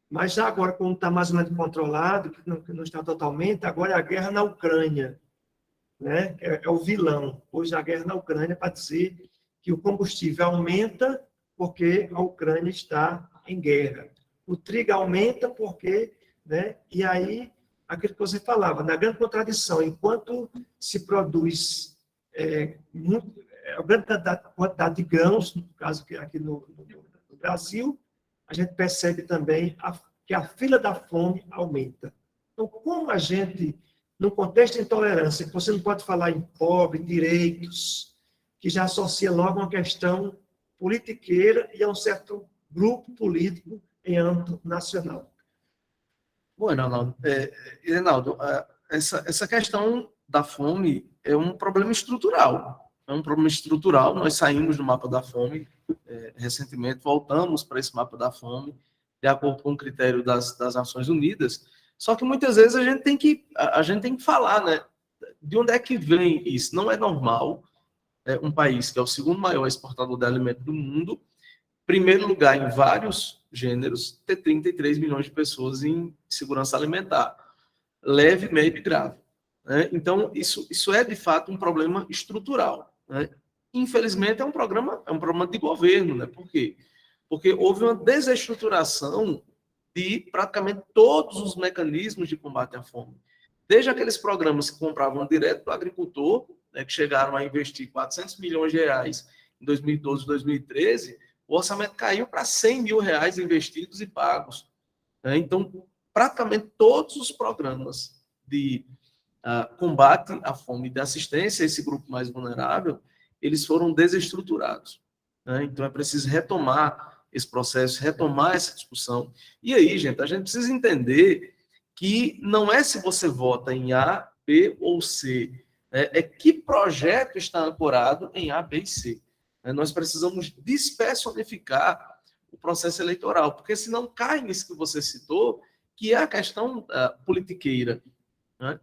Mas já agora, quando está mais ou menos controlado, que não está totalmente, agora é a guerra na Ucrânia, né? É o vilão. Hoje a guerra na Ucrânia para dizer que o combustível aumenta porque a Ucrânia está em guerra. O trigo aumenta porque, né? E aí, aquilo que você falava, na grande contradição, enquanto se produz a grande quantidade de grãos, no caso aqui no Brasil, a gente percebe também que a fila da fome aumenta. Então, como a gente, num contexto de intolerância, que você não pode falar em pobre, direitos, que já associa logo uma questão politiqueira e a um certo grupo político em âmbito nacional. Bom, Reinaldo, essa questão da fome é um problema estrutural. É um problema estrutural. Nós saímos do mapa da fome recentemente, voltamos para esse mapa da fome, de acordo com o critério das Nações Unidas. Só que muitas vezes a gente tem que falar, né? De onde é que vem isso? Não é normal um país que é o segundo maior exportador de alimento do mundo, primeiro lugar em vários gêneros, ter 33 milhões de pessoas em segurança alimentar, leve, médio e grave. Né? Então, isso é, de fato, um problema estrutural. Né? Infelizmente, é um problema de governo. Né? Por quê? Porque houve uma desestruturação de praticamente todos os mecanismos de combate à fome. Desde aqueles programas que compravam direto do agricultor, né, que chegaram a investir 400 milhões de reais em 2012 e 2013, o orçamento caiu para 100 mil reais investidos e pagos. Né? Então, praticamente todos os programas de combate à fome e de assistência a esse grupo mais vulnerável, eles foram desestruturados. Né? Então, é preciso retomar esse processo, retomar essa discussão. E aí, gente, a gente precisa entender que não é se você vota em A, B ou C, é que projeto está ancorado em A, B e C. Nós precisamos despersonificar o processo eleitoral, porque senão cai nisso que você citou, que é a questão politiqueira. Né?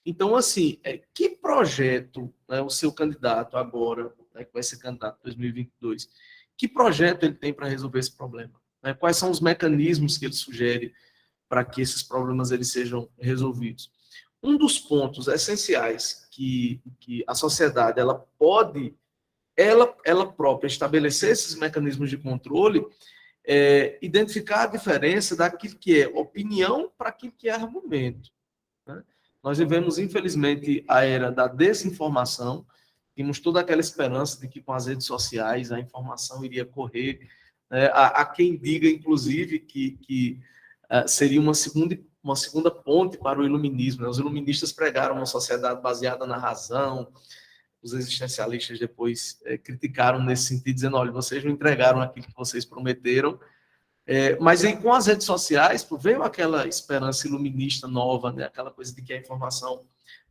Então, assim, que projeto o seu candidato agora, que vai ser candidato em 2022, que projeto ele tem para resolver esse problema? né? Quais são os mecanismos que ele sugere para que esses problemas eles sejam resolvidos. Um dos pontos essenciais que a sociedade ela pode, ela própria estabelecer esses mecanismos de controle, identificar a diferença daquilo que é opinião para aquilo que é argumento, né? Nós vivemos, infelizmente, a era da desinformação. Tínhamos toda aquela esperança de que com as redes sociais a informação iria correr, né? Há quem diga, inclusive, que seria uma segunda ponte para o iluminismo, né? Os iluministas pregaram uma sociedade baseada na razão. Os existencialistas depois criticaram nesse sentido, dizendo, olha, vocês não entregaram aquilo que vocês prometeram. Mas aí, com as redes sociais, veio aquela esperança iluminista nova, né? Aquela coisa de que a informação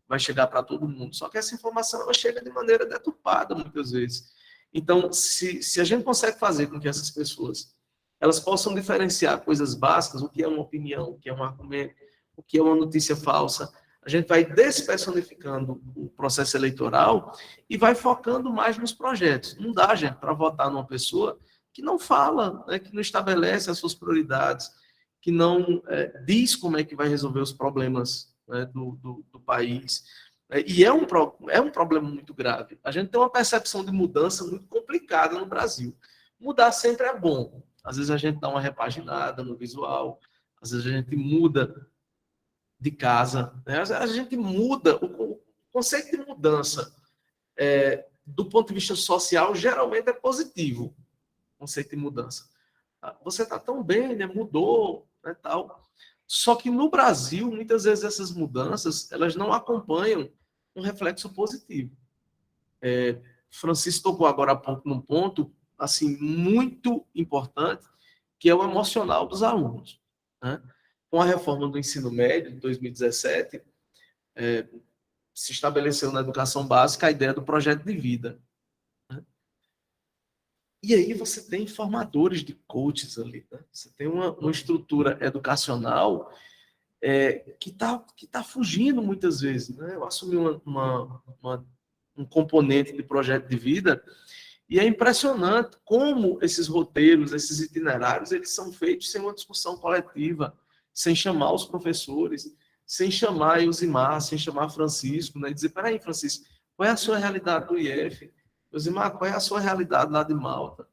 vai chegar para todo mundo. Só que essa informação ela chega de maneira deturpada, muitas vezes. Então, se a gente consegue fazer com que essas pessoas elas possam diferenciar coisas básicas, o que é uma opinião, o que é um argumento, o que é uma notícia falsa, a gente vai despersonificando o processo eleitoral e vai focando mais nos projetos. Não dá, gente, para votar numa pessoa que não fala, né, que não estabelece as suas prioridades, que não diz como é que vai resolver os problemas, né, do país. E é um problema muito grave. A gente tem uma percepção de mudança muito complicada no Brasil. Mudar sempre é bom. Às vezes a gente dá uma repaginada no visual, às vezes a gente muda de casa, né? A gente muda, o conceito de mudança do ponto de vista social geralmente é positivo, o conceito de mudança. Você está tão bem, né? Mudou, né, tal. Só que no Brasil, muitas vezes essas mudanças, elas não acompanham um reflexo positivo. Francisco tocou agora há pouco num ponto assim, muito importante, que é o emocional dos alunos, né? Com a reforma do ensino médio, de 2017, se estabeleceu na educação básica a ideia do projeto de vida, né? E aí você tem formadores de coaches ali, né? Você tem uma estrutura educacional que tá fugindo muitas vezes, né? Eu assumi um componente de projeto de vida. E é impressionante como esses roteiros, esses itinerários, eles são feitos sem uma discussão coletiva, sem chamar os professores, sem chamar a Elzimar, sem chamar Francisco, né? E dizer, peraí, Francisco, qual é a sua realidade do IF? Elzimar, qual é a sua realidade lá de Malta?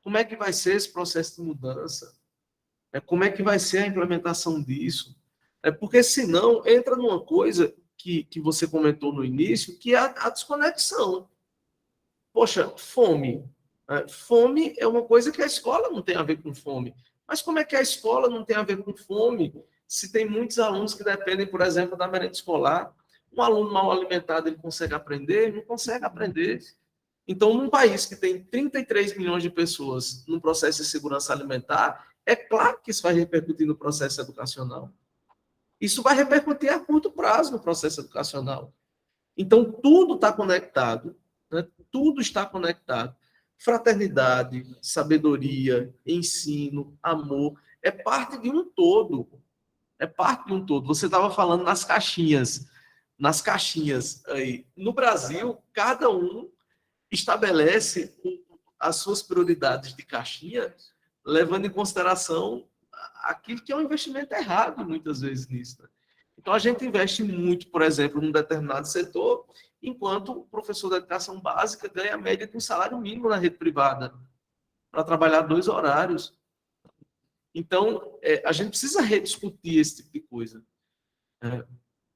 Como é que vai ser esse processo de mudança? Como é que vai ser a implementação disso? Porque senão entra numa coisa que você comentou no início, que é a desconexão. Poxa, fome. Fome é uma coisa que a escola não tem a ver com fome. Mas como é que a escola não tem a ver com fome se tem muitos alunos que dependem, por exemplo, da merenda escolar? Um aluno mal alimentado, ele consegue aprender? Não consegue aprender. Então, num país que tem 33 milhões de pessoas no processo de segurança alimentar, é claro que isso vai repercutir no processo educacional. Isso vai repercutir a curto prazo no processo educacional. Então, tudo está conectado, né? Tudo está conectado. Fraternidade, sabedoria, ensino, amor, é parte de um todo. É parte de um todo. Você estava falando nas caixinhas aí. No Brasil, cada um estabelece as suas prioridades de caixinha, levando em consideração aquilo que é um investimento errado, muitas vezes, nisso, né? Então, a gente investe muito, por exemplo, num determinado setor, enquanto o professor da educação básica ganha a média de um salário mínimo na rede privada, para trabalhar 2 horários. Então, a gente precisa rediscutir esse tipo de coisa.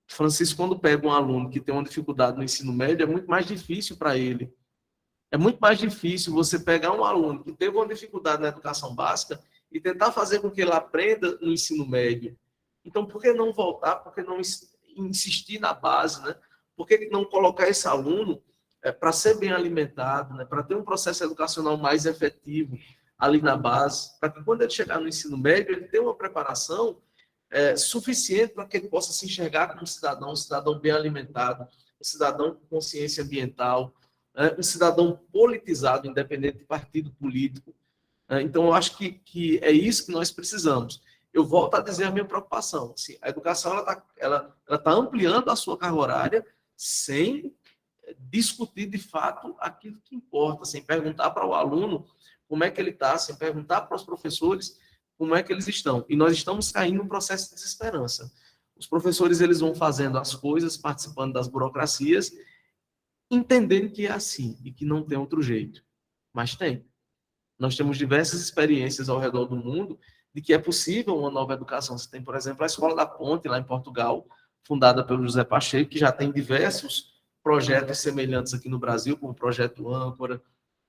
Francisco, quando pega um aluno que tem uma dificuldade no ensino médio, é muito mais difícil para ele. É muito mais difícil você pegar um aluno que teve uma dificuldade na educação básica e tentar fazer com que ele aprenda no ensino médio. Então, por que não voltar? Por que não insistir na base, né? Por que não colocar esse aluno para ser bem alimentado, né? Para ter um processo educacional mais efetivo ali na base, para que quando ele chegar no ensino médio, ele tenha uma preparação suficiente para que ele possa se enxergar como um cidadão bem alimentado, um cidadão com consciência ambiental, um cidadão politizado, independente de partido político. Então, eu acho que é isso que nós precisamos. Eu volto a dizer a minha preocupação. Assim, a educação ela tá ampliando a sua carga horária sem discutir de fato aquilo que importa, sem perguntar para o aluno como é que ele está, sem perguntar para os professores como é que eles estão. E nós estamos caindo num processo de desesperança. Os professores, eles vão fazendo as coisas, participando das burocracias, entendendo que é assim e que não tem outro jeito. Mas tem. Nós temos diversas experiências ao redor do mundo de que é possível uma nova educação. Você tem, por exemplo, a Escola da Ponte, lá em Portugal, fundada pelo José Pacheco, que já tem diversos projetos semelhantes aqui no Brasil, como o Projeto Âncora,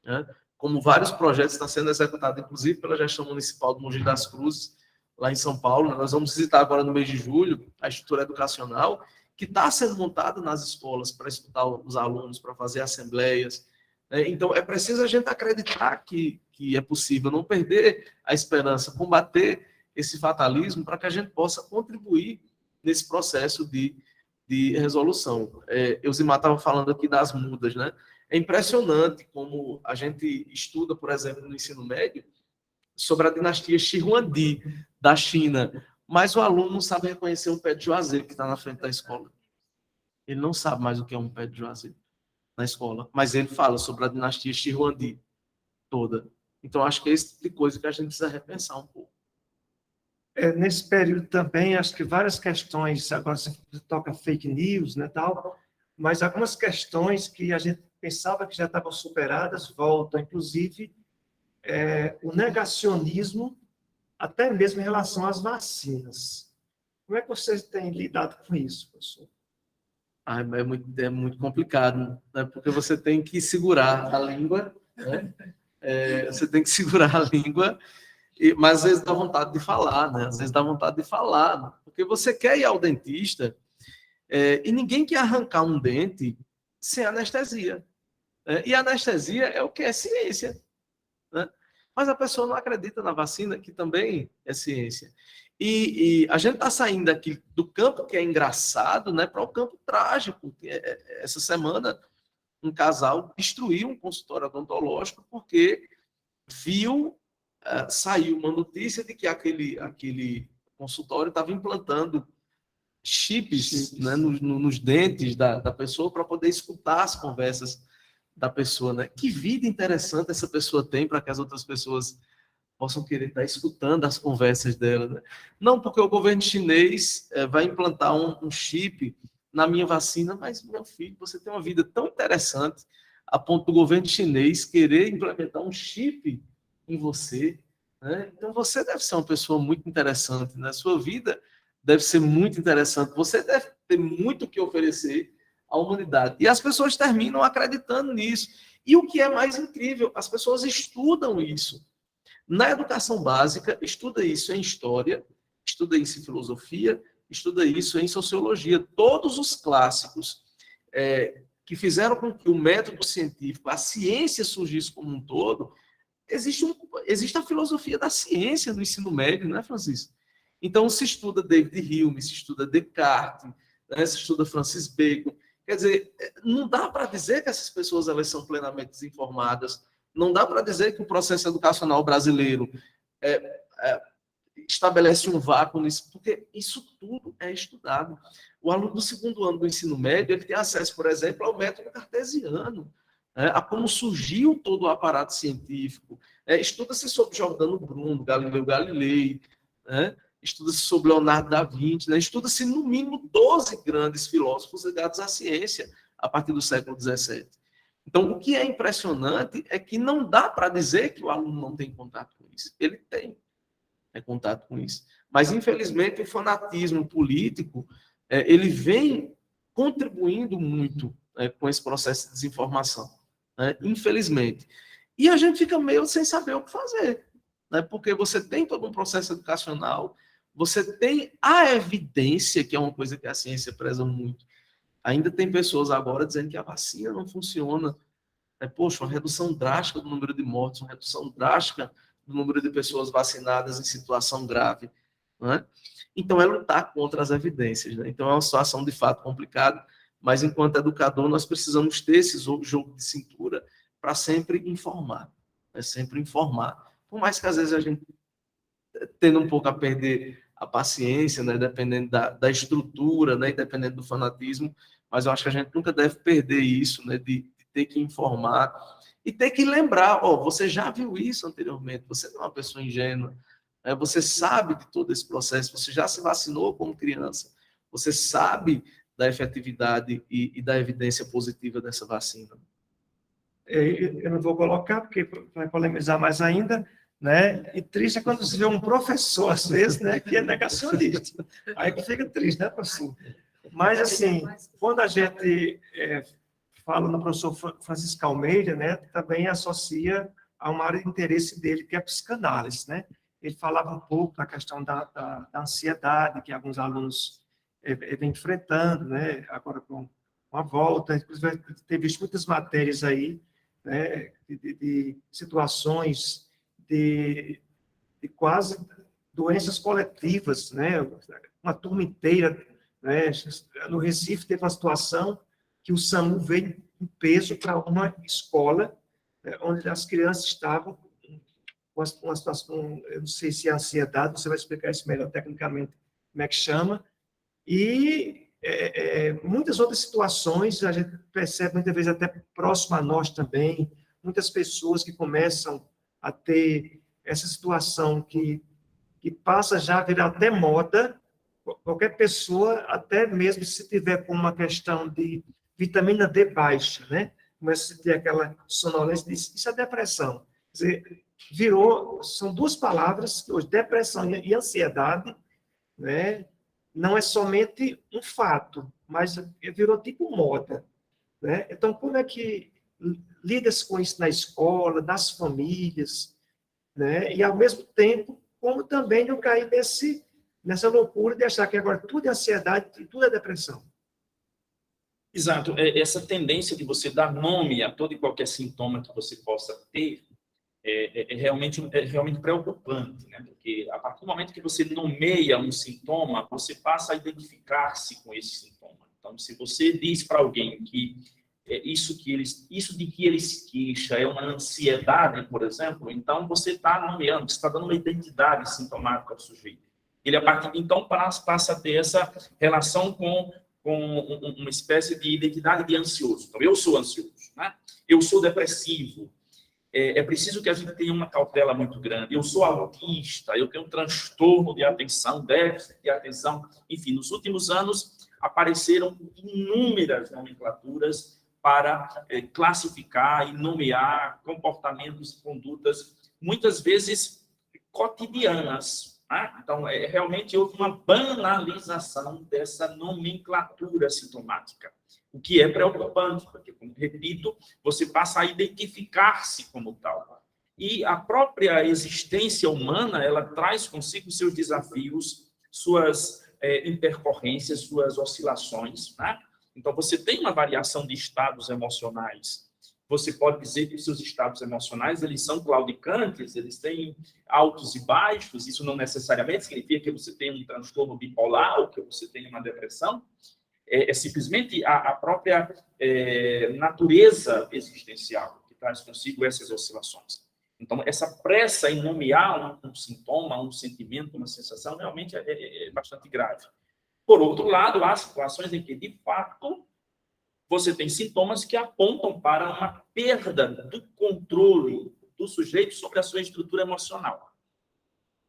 né? Como vários projetos estão sendo executados, inclusive pela gestão municipal do Mogi das Cruzes, lá em São Paulo. Nós vamos visitar agora no mês de julho a estrutura educacional, que está sendo montada nas escolas para escutar os alunos, para fazer assembleias. Então, é preciso a gente acreditar que é possível, não perder a esperança, combater esse fatalismo para que a gente possa contribuir nesse processo de resolução. Eusimar estava falando aqui das mudas, né? É impressionante como a gente estuda, por exemplo, no ensino médio, sobre a dinastia Shirhuandi da China, mas o aluno não sabe reconhecer um pé de juazeiro que está na frente da escola. Ele não sabe mais o que é um pé de juazeiro na escola, mas ele fala sobre a dinastia Shirhuandi toda. Então, acho que é esse tipo de coisa que a gente precisa repensar um pouco. Nesse período também, acho que várias questões, agora você toca fake news, né, tal, mas algumas questões que a gente pensava que já estavam superadas voltam, inclusive o negacionismo, até mesmo em relação às vacinas. Como é que vocês têm lidado com isso, professor? É muito complicado, né? Porque você tem que segurar a língua, né? Você tem que segurar a língua, mas às vezes dá vontade de falar, né? Às vezes dá vontade de falar, né? Porque você quer ir ao dentista e ninguém quer arrancar um dente sem anestesia. E anestesia é o que? É ciência, né? Mas a pessoa não acredita na vacina, que também é ciência. E a gente está saindo aqui do campo que é engraçado, né, para o campo trágico. Essa semana, um casal destruiu um consultório odontológico porque saiu uma notícia de que aquele consultório estava implantando chips, né, nos dentes da pessoa para poder escutar as conversas da pessoa, né? Que vida interessante essa pessoa tem para que as outras pessoas possam querer estar escutando as conversas dela, né? Não porque o governo chinês vai implantar um chip na minha vacina, mas, meu filho, você tem uma vida tão interessante a ponto do governo chinês querer implementar um chip em você, né? Então, você deve ser uma pessoa muito interessante, né? Sua vida deve ser muito interessante. Você deve ter muito o que oferecer à humanidade. E as pessoas terminam acreditando nisso. E o que é mais incrível, as pessoas estudam isso. Na educação básica, estuda isso em história, estuda isso em filosofia, estuda isso em sociologia. Todos os clássicos que fizeram com que o método científico, a ciência surgisse como um todo, existe a filosofia da ciência no ensino médio, não é, Francisco? Então, se estuda David Hume, se estuda Descartes, né, se estuda Francis Bacon. Quer dizer, não dá para dizer que essas pessoas elas são plenamente desinformadas, não dá para dizer que o processo educacional brasileiro estabelece um vácuo nisso, porque isso tudo é estudado. O aluno do segundo ano do ensino médio ele tem acesso, por exemplo, ao método cartesiano, a como surgiu todo o aparato científico. Estuda-se sobre Giordano Bruno, Galileu Galilei, estuda-se sobre Leonardo da Vinci, estuda-se no mínimo 12 grandes filósofos ligados à ciência a partir do século XVII. Então, o que é impressionante é que não dá para dizer que o aluno não tem contato com isso. Ele tem contato com isso. Mas, infelizmente, o fanatismo político ele vem contribuindo muito com esse processo de desinformação, infelizmente. E a gente fica meio sem saber o que fazer, porque você tem todo um processo educacional, você tem a evidência, que é uma coisa que a ciência preza muito. Ainda tem pessoas agora dizendo que a vacina não funciona. Poxa, uma redução drástica do número de mortes, uma redução drástica do número de pessoas vacinadas em situação grave. Então, é lutar contra as evidências. Então, é uma situação de fato complicada, mas enquanto educador, nós precisamos ter esse jogo de cintura para sempre informar. Sempre informar. Por mais que às vezes a gente tendo um pouco a perder a paciência, né? Dependendo da estrutura, né? E dependendo do fanatismo, mas eu acho que a gente nunca deve perder isso, né? De ter que informar e ter que lembrar, ó, você já viu isso anteriormente, você não é uma pessoa ingênua, né? Você sabe de todo esse processo, você já se vacinou como criança, você sabe da efetividade e da evidência positiva dessa vacina. Eu não vou colocar, porque vai polemizar mais ainda, né? E triste é quando se vê um professor, às vezes, né, que é negacionista. Aí que fica triste, né, professor? Mas, assim, quando a gente fala no professor Francisco Almeida, né, também associa a uma área de interesse dele, que é a psicanálise, né? Ele falava um pouco da questão da ansiedade que alguns alunos vêm enfrentando, né? Agora com a volta, inclusive ter visto muitas matérias aí, né, de situações de quase doenças coletivas, né? Uma turma inteira, né? No Recife teve uma situação que o SAMU veio em peso para uma escola, né, onde as crianças estavam com uma situação, eu não sei se é ansiedade, você vai explicar isso melhor tecnicamente, como é que chama, e muitas outras situações, a gente percebe muitas vezes até próximo a nós também, muitas pessoas que começam a ter essa situação que passa já a virar até moda, qualquer pessoa, até mesmo se tiver com uma questão de vitamina D baixa, né? Começa a ter aquela sonolência, isso é depressão. Quer dizer, são duas palavras, hoje, depressão e ansiedade, né? Não é somente um fato, mas virou tipo moda, né? Então, como é que lida-se com isso na escola, nas famílias, né? E, ao mesmo tempo, como também não cair nessa loucura de achar que agora tudo é ansiedade e tudo é depressão. Exato. Essa tendência de você dar nome a todo e qualquer sintoma que você possa ter é realmente preocupante, né? Porque a partir do momento que você nomeia um sintoma, você passa a identificar-se com esse sintoma. Então, se você diz para alguém que isso de que ele se queixa é uma ansiedade, por exemplo, então você está nomeando, você está dando uma identidade sintomática ao sujeito. Ele, a partir de então, passa a ter essa relação com uma espécie de identidade de ansioso. Então, eu sou ansioso, né? Eu sou depressivo. É preciso que a gente tenha uma cautela muito grande. Eu sou autista, eu tenho um transtorno de atenção, déficit de atenção. Enfim, nos últimos anos apareceram inúmeras nomenclaturas para classificar e nomear comportamentos e condutas, muitas vezes cotidianas, né? Então, realmente houve uma banalização dessa nomenclatura sintomática, o que é preocupante, porque, como repito, você passa a identificar-se como tal. E a própria existência humana, ela traz consigo seus desafios, suas intercorrências, suas oscilações, né? Então, você tem uma variação de estados emocionais. Você pode dizer que os seus estados emocionais, eles são claudicantes, eles têm altos e baixos, isso não necessariamente significa que você tem um transtorno bipolar ou que você tem uma depressão. É simplesmente a própria natureza existencial que traz consigo essas oscilações. Então, essa pressa em nomear um sintoma, um sentimento, uma sensação, realmente é bastante grave. Por outro lado, há situações em que, de fato, você tem sintomas que apontam para uma perda do controle do sujeito sobre a sua estrutura emocional.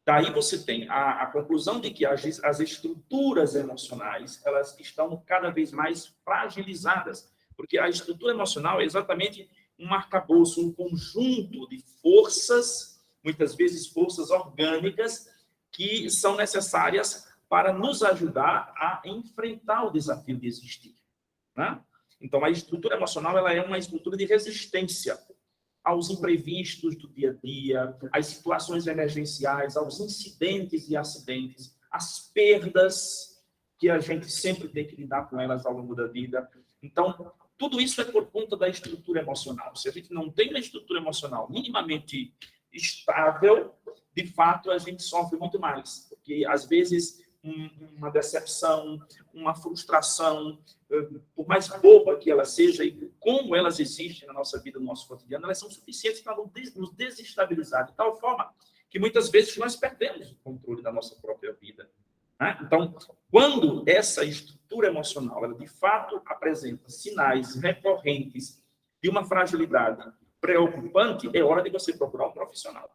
Daí você tem a conclusão de que as estruturas emocionais, elas estão cada vez mais fragilizadas, porque a estrutura emocional é exatamente um arcabouço, um conjunto de forças, muitas vezes forças orgânicas, que são necessárias para nos ajudar a enfrentar o desafio de existir, né? Então, a estrutura emocional, ela é uma estrutura de resistência aos imprevistos do dia a dia, às situações emergenciais, aos incidentes e acidentes, às perdas que a gente sempre tem que lidar com elas ao longo da vida. Então, tudo isso é por conta da estrutura emocional. Se a gente não tem uma estrutura emocional minimamente estável, de fato, a gente sofre muito mais, porque, às vezes, uma decepção, uma frustração, por mais boba que ela seja e como elas existem na nossa vida, no nosso cotidiano, elas são suficientes para nos desestabilizar de tal forma que muitas vezes nós perdemos o controle da nossa própria vida. né? Então, quando essa estrutura emocional, ela de fato apresenta sinais recorrentes de uma fragilidade preocupante, é hora de você procurar um profissional.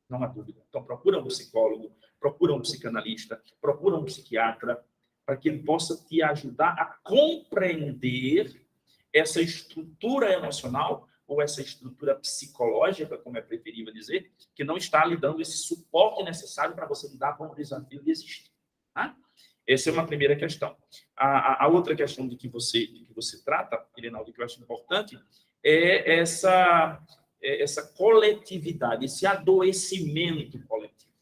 Não há dúvida. Então, procura um psicólogo, procura um psicanalista, procura um psiquiatra, para que ele possa te ajudar a compreender essa estrutura emocional ou essa estrutura psicológica, como é preferível dizer, que não está lhe dando esse suporte necessário para você lidar com o desafio de existir. Tá? Essa é uma primeira questão. A outra questão de que você trata, Irenaldo, que eu acho importante, é essa coletividade, esse adoecimento coletivo.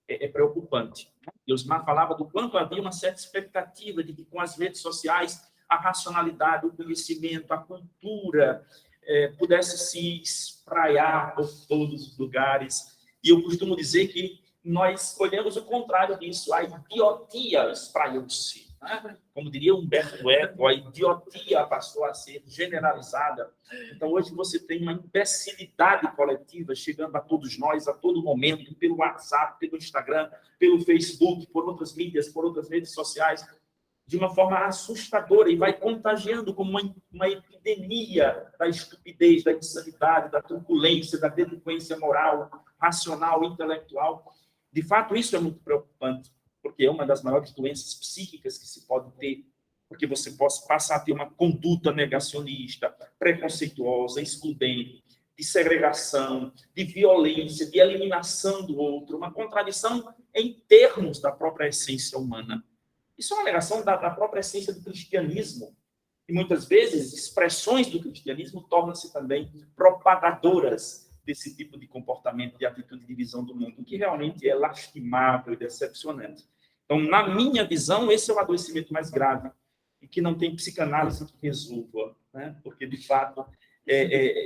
É preocupante. Eusmar falava do quanto havia uma certa expectativa de que com as redes sociais a racionalidade, o conhecimento, a cultura pudesse se espraiar por todos os lugares. E eu costumo dizer que nós escolhemos o contrário disso, a idiotia espraiou-se. Né? Como diria Humberto Eco, a idiotia passou a ser generalizada. Então, hoje você tem uma imbecilidade coletiva chegando a todos nós, a todo momento, pelo WhatsApp, pelo Instagram, pelo Facebook, por outras mídias, por outras redes sociais, de uma forma assustadora e vai contagiando como uma epidemia da estupidez, da insanidade, da truculência, da delinquência moral, racional, intelectual. De fato, isso é muito preocupante, porque é uma das maiores doenças psíquicas que se pode ter, porque você passa a ter uma conduta negacionista, preconceituosa, excludente, de segregação, de violência, de eliminação do outro, uma contradição em termos da própria essência humana. Isso é uma negação da própria essência do cristianismo. E muitas vezes, expressões do cristianismo tornam-se também propagadoras desse tipo de comportamento, de atitude de visão do mundo, que realmente é lastimável e decepcionante. Então, na minha visão, esse é o adoecimento mais grave e que não tem psicanálise que resolva, né? Porque, de fato,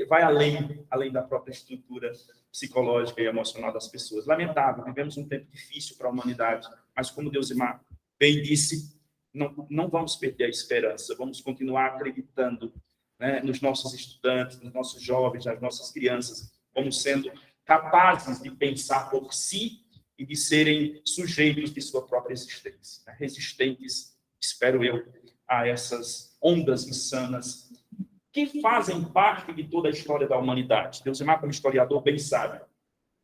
vai além da própria estrutura psicológica e emocional das pessoas. Lamentável, vivemos um tempo difícil para a humanidade, mas como Deusimar bem disse, não vamos perder a esperança, vamos continuar acreditando, né, nos nossos estudantes, nos nossos jovens, nas nossas crianças, como sendo capazes de pensar por si e de serem sujeitos de sua própria existência, né, resistentes, espero eu, a essas ondas insanas que fazem parte de toda a história da humanidade. Deusimar, como historiador, bem sabe.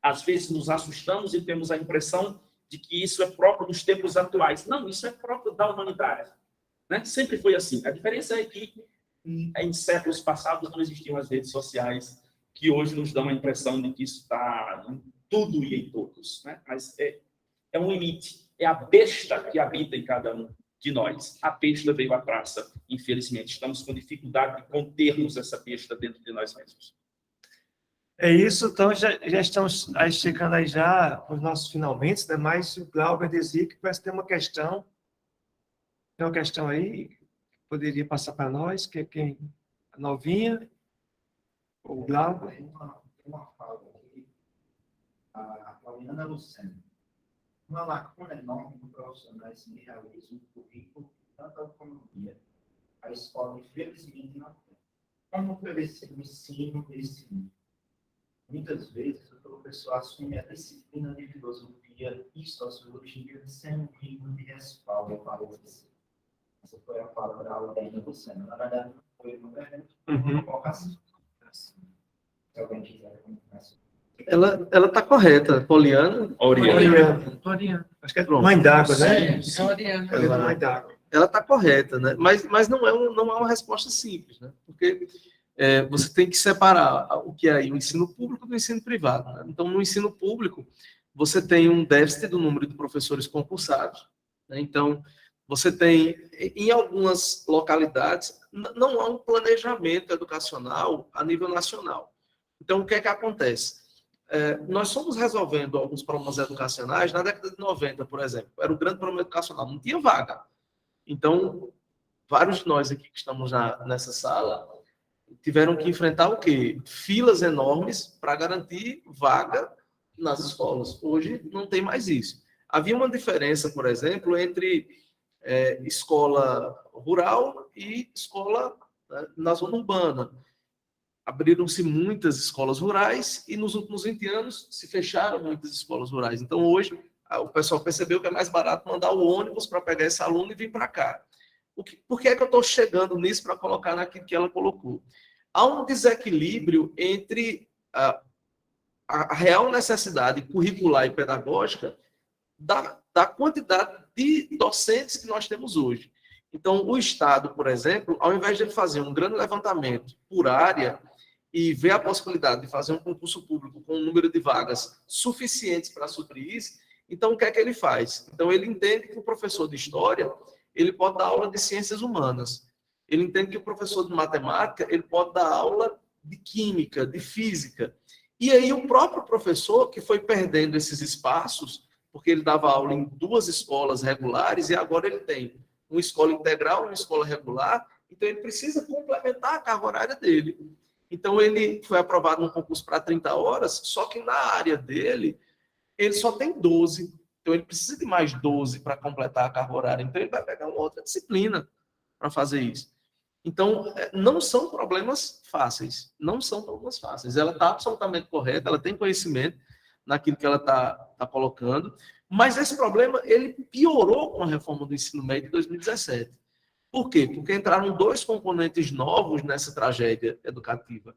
Às vezes nos assustamos e temos a impressão de que isso é próprio dos tempos atuais. Não, isso é próprio da humanidade. Né? Sempre foi assim. A diferença é que em séculos passados não existiam as redes sociais, que hoje nos dão a impressão de que isso está em tudo e em todos. Né? Mas é um limite. É a besta que habita em cada um de nós. A besta veio à praça, infelizmente. Estamos com dificuldade de contermos essa besta dentro de nós mesmos. É isso, então já estamos aí chegando aí já os nossos finalmente, né? Mas o Glauber dizia que parece ter uma questão. Tem uma questão aí que poderia passar para nós, que é quem? A novinha, o Glauber. Tem uma fala aqui, a Pauliana Lucena. Uma lacuna enorme do profissionais que realizam o currículo, tanto a economia, a escola, infelizmente, não tem. Como oferecer o ensino desse nível? Muitas vezes, o professor assume a disciplina de filosofia e sociologia sem um mínimo de respaldo para o oferecer. Essa foi a fala da Pauliana Lucena. Na verdade, não foi uma pergunta, foi uma colocação. Se alguém quiser comentar. Ela está correta, Poliana. Oriana. Acho que é mãe d'água, né? Oriana. É mãe d'água. Ela está correta, né? Mas não é uma resposta simples, né? Porque você tem que separar o que é o ensino público do ensino privado. Né? Então, no ensino público, você tem um déficit do número de professores concursados. Né? Então, você tem, em algumas localidades, não há um planejamento educacional a nível nacional. Então, o que é que acontece? Nós fomos resolvendo alguns problemas educacionais na década de 90, por exemplo. Era o grande problema educacional, não tinha vaga. Então, vários de nós aqui que estamos nessa sala tiveram que enfrentar o quê? Filas enormes para garantir vaga nas escolas. Hoje não tem mais isso. Havia uma diferença, por exemplo, entre escola rural e escola na zona urbana. Abriram-se muitas escolas rurais e nos últimos 20 anos se fecharam muitas escolas rurais. Então, hoje, o pessoal percebeu que é mais barato mandar o ônibus para pegar esse aluno e vir para cá. Por que é que eu estou chegando nisso para colocar naquilo que ela colocou? Há um desequilíbrio entre a real necessidade curricular e pedagógica da quantidade de docentes que nós temos hoje. Então, o Estado, por exemplo, ao invés de ele fazer um grande levantamento por área e ver a possibilidade de fazer um concurso público com um número de vagas suficientes para suprir isso, então o que é que ele faz? Então, ele entende que o professor de História ele pode dar aula de Ciências Humanas. Ele entende que o professor de Matemática ele pode dar aula de Química, de Física. E aí o próprio professor, que foi perdendo esses espaços, porque ele dava aula em 2 escolas regulares, e agora ele tem uma escola integral, uma escola regular, então ele precisa complementar a carga horária dele. Então ele foi aprovado num concurso para 30 horas, só que na área dele, ele só tem 12. Então ele precisa de mais 12 para completar a carga horária. Então ele vai pegar uma outra disciplina para fazer isso. Então, não são problemas fáceis. Não são problemas fáceis. Ela está absolutamente correta, ela tem conhecimento naquilo que ela está colocando, mas esse problema ele piorou com a reforma do ensino médio de 2017. Por quê? Porque entraram 2 componentes novos nessa tragédia educativa.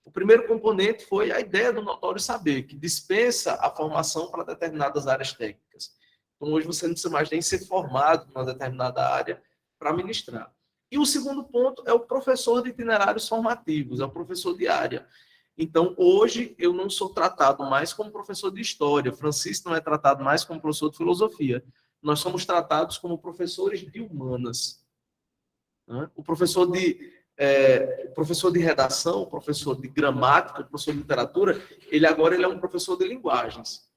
O primeiro componente foi a ideia do notório saber, que dispensa a formação para determinadas áreas técnicas. Então, hoje você não precisa mais nem ser formado numa determinada área para ministrar. E o segundo ponto é o professor de itinerários formativos, é o professor de área. Então, hoje, eu não sou tratado mais como professor de história, Francisco não é tratado mais como professor de filosofia. Nós somos tratados como professores de humanas. O professor de redação, o professor de gramática, o professor de literatura, ele agora é um professor de linguagens,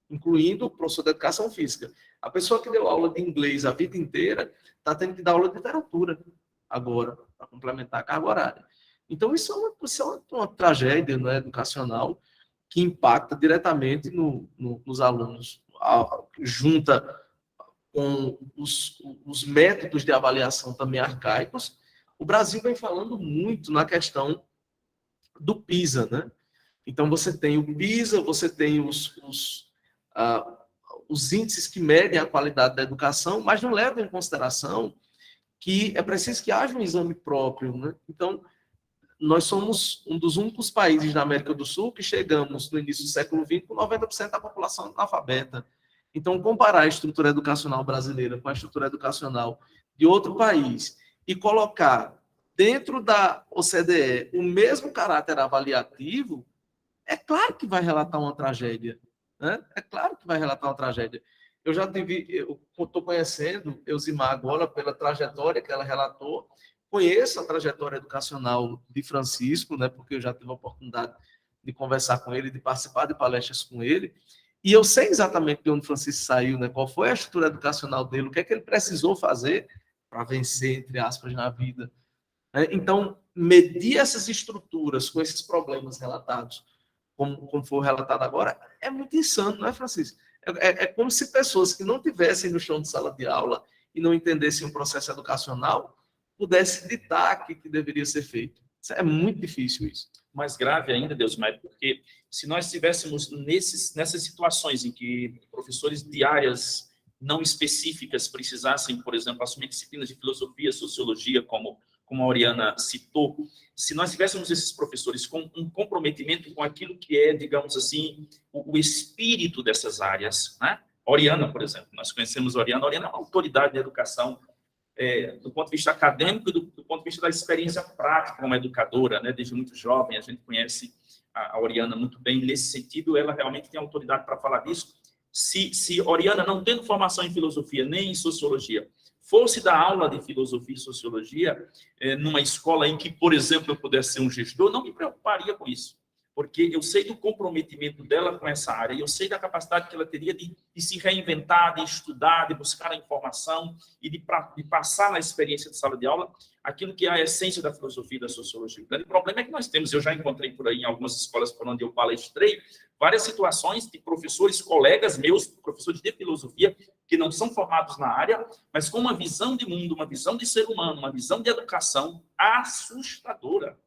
incluindo o professor de educação física. A pessoa que deu aula de inglês a vida inteira está tendo que dar aula de literatura agora, para complementar a carga horária. Então, isso é uma tragédia, né, educacional que impacta diretamente nos alunos. Junta com os métodos de avaliação também arcaicos. O Brasil vem falando muito na questão do PISA, né? Então, você tem o PISA, você tem os índices que medem a qualidade da educação, mas não levam em consideração que é preciso que haja um exame próprio, né? Então, nós somos um dos únicos países da América do Sul que chegamos no início do século XX com 90% da população analfabeta. Então, comparar a estrutura educacional brasileira com a estrutura educacional de outro país e colocar dentro da OCDE o mesmo caráter avaliativo, é claro que vai relatar uma tragédia. Né? É claro que vai relatar uma tragédia. Eu estou conhecendo Elzimar agora pela trajetória que ela relatou, conheço a trajetória educacional de Francisco, né, porque eu já tive a oportunidade de conversar com ele, de participar de palestras com ele, e eu sei exatamente de onde Francisco saiu, né, qual foi a estrutura educacional dele, o que é que ele precisou fazer para vencer, entre aspas, na vida. Então, medir essas estruturas com esses problemas relatados, como foi relatado agora, é muito insano, não é, Francisco? É como se pessoas que não tivessem no chão de sala de aula e não entendessem o processo educacional pudessem ditar o que deveria ser feito. É muito difícil isso. Mais grave ainda, Deusmar, porque se nós estivéssemos nessas situações em que professores de áreas não específicas precisassem, por exemplo, assumir disciplinas de filosofia, sociologia, como a Oriana citou, se nós tivéssemos esses professores com um comprometimento com aquilo que é, digamos assim, o espírito dessas áreas, né? Oriana, por exemplo, nós conhecemos a Oriana é uma autoridade da educação, do ponto de vista acadêmico e do ponto de vista da experiência prática como educadora, né? Desde muito jovem, a gente conhece a Oriana muito bem, nesse sentido, ela realmente tem autoridade para falar disso. Se Oriana, não tendo formação em filosofia nem em sociologia, fosse dar aula de filosofia e sociologia numa escola em que, por exemplo, eu pudesse ser um gestor, não me preocuparia com isso, porque eu sei do comprometimento dela com essa área, e eu sei da capacidade que ela teria de se reinventar, de estudar, de buscar a informação e de passar na experiência de sala de aula aquilo que é a essência da filosofia e da sociologia. O grande problema é que nós temos, eu já encontrei por aí em algumas escolas por onde eu palestrei, várias situações de professores, colegas meus, professores de filosofia, que não são formados na área, mas com uma visão de mundo, uma visão de ser humano, uma visão de educação assustadora.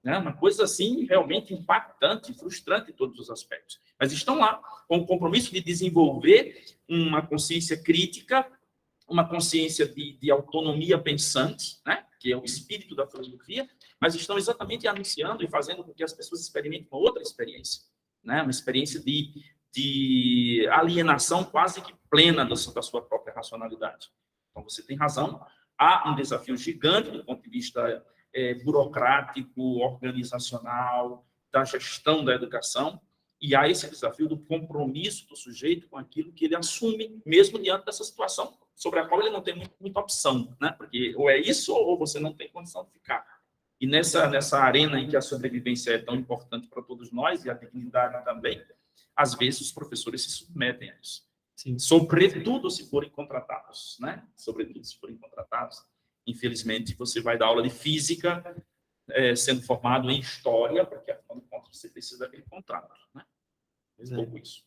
né? Uma coisa assim realmente impactante, frustrante em todos os aspectos. Mas estão lá com o compromisso de desenvolver uma consciência crítica, uma consciência de autonomia pensante, né? Que é o espírito da filosofia, mas estão exatamente anunciando e fazendo com que as pessoas experimentem uma outra experiência, né? Uma experiência de alienação quase que plena da sua própria racionalidade. Então, você tem razão, há um desafio gigante do ponto de vista burocrático, organizacional, da gestão da educação, e há esse desafio do compromisso do sujeito com aquilo que ele assume, mesmo diante dessa situação sobre a qual ele não tem muita opção, né? Porque ou é isso ou você não tem condição de ficar. E nessa arena em que a sobrevivência é tão importante para todos nós, e a dignidade também, às vezes os professores se submetem a isso. Sim. Sobretudo se forem contratados, né? Sobretudo se forem contratados. Infelizmente, você vai dar aula de física, sendo formado em história, porque, afinal de contas, você precisa daquele contrato, né? Um pouco isso.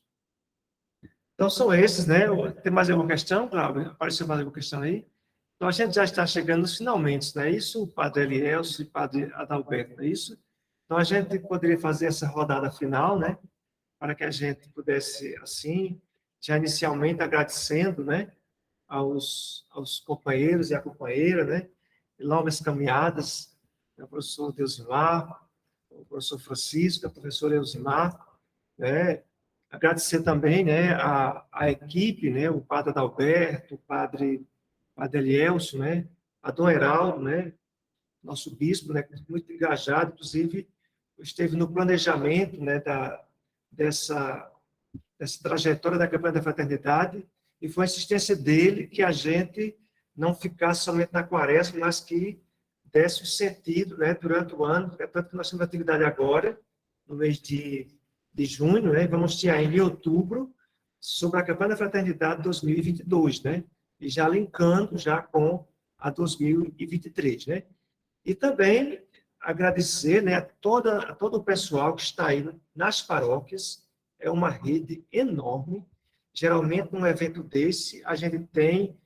Então, são esses, né? Tem mais alguma questão, Cláudio? Apareceu mais alguma questão aí? Então, a gente já está chegando nos finalmente, não é isso? O padre Elielso e o padre Adalberto, não é isso? Então, a gente poderia fazer essa rodada final, né? Para que a gente pudesse, assim, já inicialmente agradecendo, né? Aos companheiros e a companheira, né? E longas caminhadas, o professor Deusimar, o professor Francisco, a professora Elzimar, né? Agradecer também, né, a equipe, né, o padre Adalberto, o padre Elielso, né, a Dom Heraldo, né, nosso bispo, né, muito engajado, inclusive esteve no planejamento, né, dessa trajetória da campanha da fraternidade, e foi a insistência dele que a gente não ficasse somente na quaresma, mas que desse um sentido, né, durante o ano, tanto que nós temos atividade agora, no mês de junho, né? Vamos ter aí em outubro sobre a campanha da fraternidade 2022, né? E já linkando já com a 2023, né? E também agradecer, né, a todo o pessoal que está aí nas paróquias. É uma rede enorme. Geralmente, num evento desse, a gente tem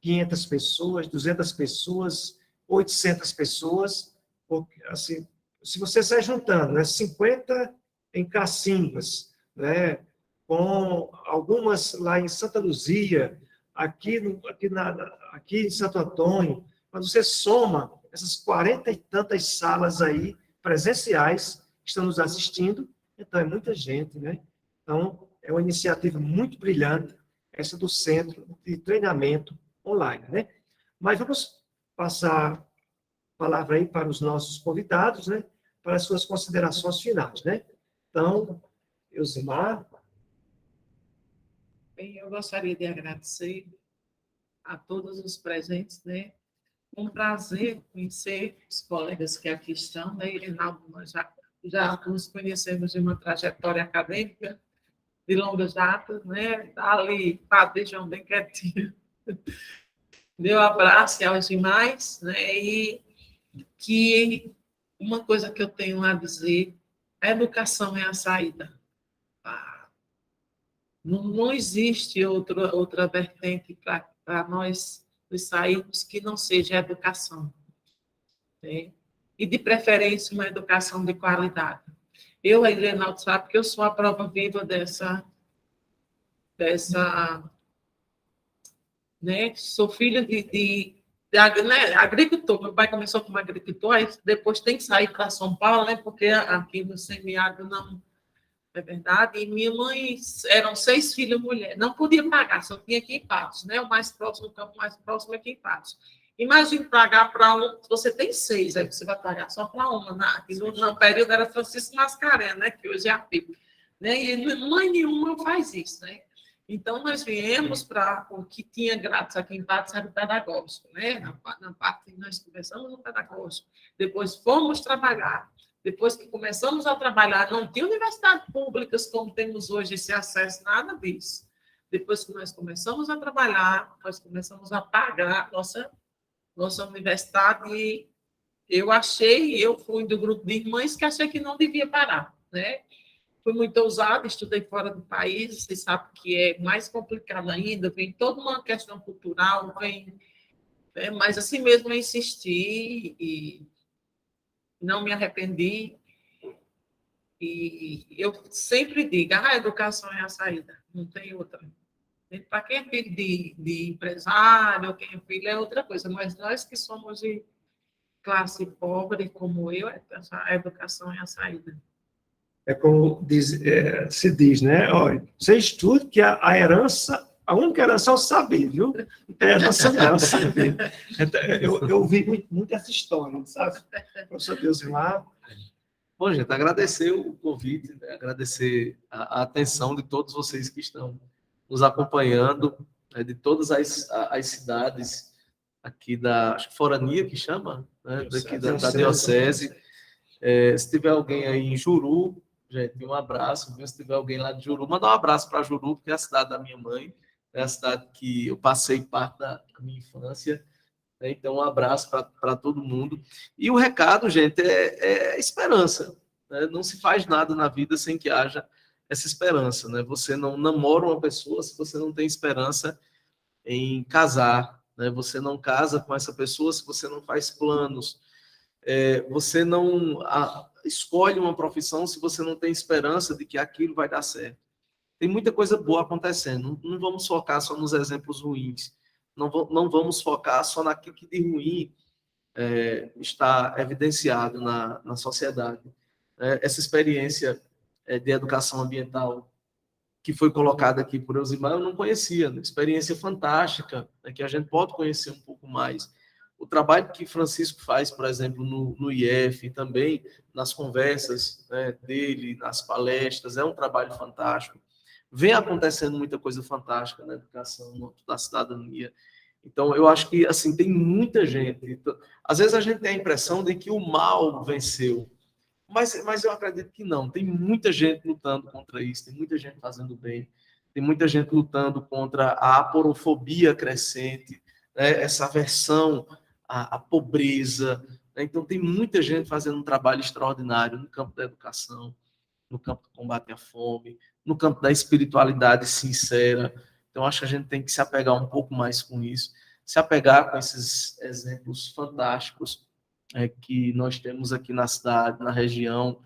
500 pessoas, 200 pessoas, 800 pessoas, porque, assim, se você sair juntando, né, 50 em Cacimbas, né, com algumas lá em Santa Luzia, aqui em Santo Antônio, quando você soma essas 40 e tantas salas aí presenciais que estão nos assistindo, então é muita gente, né? Então, é uma iniciativa muito brilhante, essa do Centro de Treinamento Online, né? Mas vamos passar a palavra aí para os nossos convidados, né? Para as suas considerações finais, né? Então, Elzimar. Bem, eu gostaria de agradecer a todos os presentes, né? Um prazer conhecer os colegas que aqui estão, né? Irinaldo, nós já nos conhecemos de uma trajetória acadêmica de longas datas, né? Ali, Padre João bem quietinho. Meu abraço aos demais, né? E que uma coisa que eu tenho a dizer, a educação é a saída. Não existe outra vertente para nós sairmos que não seja a educação, né? E, de preferência, uma educação de qualidade. Eu, a Irenaldo, sabe que eu sou a prova viva dessa né? Sou filha de agricultor. Meu pai começou como agricultor, aí depois tem que sair para São Paulo, né? Porque aqui no semiárido não é verdade. E minha mãe, eram 6 filhas mulheres, não podia pagar, só tinha aqui em Patos, né? O mais próximo, o campo mais próximo é aqui em Patos. Imagine pagar para um, você tem 6, aí você vai pagar só para uma. No período era Francisco Mascarenhas, né? Que hoje é a PIB. Né? E mãe nenhuma faz isso, né? Então, nós viemos para o que tinha grátis aqui em Patos, era o pedagógico, né? Na parte que nós começamos no pedagógico. Depois fomos trabalhar. Depois que começamos a trabalhar, não tinha universidades públicas como temos hoje esse acesso, nada disso. Depois que nós começamos a trabalhar, nós começamos a pagar nossa universidade e eu fui do grupo de irmãs que achei que não devia parar, né? Fui muito ousada, estudei fora do país, você sabe que é mais complicado ainda, vem toda uma questão cultural, mas assim mesmo eu insisti não me arrependi. E eu sempre digo, a educação é a saída, não tem outra. Para quem é filho de empresário, quem é filho é outra coisa, mas nós que somos de classe pobre, como eu, a educação é a saída. É como se diz, né? Olha, você estuda que a herança, a única herança é o saber, viu? A herança não é o saber. Então, eu ouvi muito essa história, sabe? Professor Deusimar. Bom, gente, agradecer o convite, né? Agradecer a atenção de todos vocês que estão nos acompanhando, né? De todas as cidades aqui acho que Forania, que chama, né? Daqui da Diocese. Se tiver alguém aí em Juru, gente, um abraço. Se tiver alguém lá de Juru, manda um abraço para Juru, porque é a cidade da minha mãe, é a cidade que eu passei parte da minha infância. Então, um abraço para todo mundo. E o recado, gente, é esperança. Né? Não se faz nada na vida sem que haja essa esperança. Né? Você não namora uma pessoa se você não tem esperança em casar. Né? Você não casa com essa pessoa se você não faz planos. Você não escolhe uma profissão se você não tem esperança de que aquilo vai dar certo. Tem muita coisa boa acontecendo. Não vamos focar só nos exemplos ruins. Não vamos focar só naquilo que de ruim está evidenciado na sociedade. Essa experiência de educação ambiental que foi colocada aqui por Elzimar, eu não conhecia. Né? Experiência fantástica, né? Que a gente pode conhecer um pouco mais. O trabalho que Francisco faz, por exemplo, no IF, também nas conversas, né, dele, nas palestras, é um trabalho fantástico. Vem acontecendo muita coisa fantástica na educação, na cidadania. Então, eu acho que, assim, tem muita gente. Então, às vezes a gente tem a impressão de que o mal venceu, mas eu acredito que não. Tem muita gente lutando contra isso, tem muita gente fazendo bem, tem muita gente lutando contra a aporofobia crescente, né, essa aversão à pobreza. Né? Então, tem muita gente fazendo um trabalho extraordinário no campo da educação, no campo do combate à fome, no campo da espiritualidade sincera. Então, acho que a gente tem que se apegar um pouco mais com isso, se apegar com esses exemplos fantásticos que nós temos aqui na cidade, na região,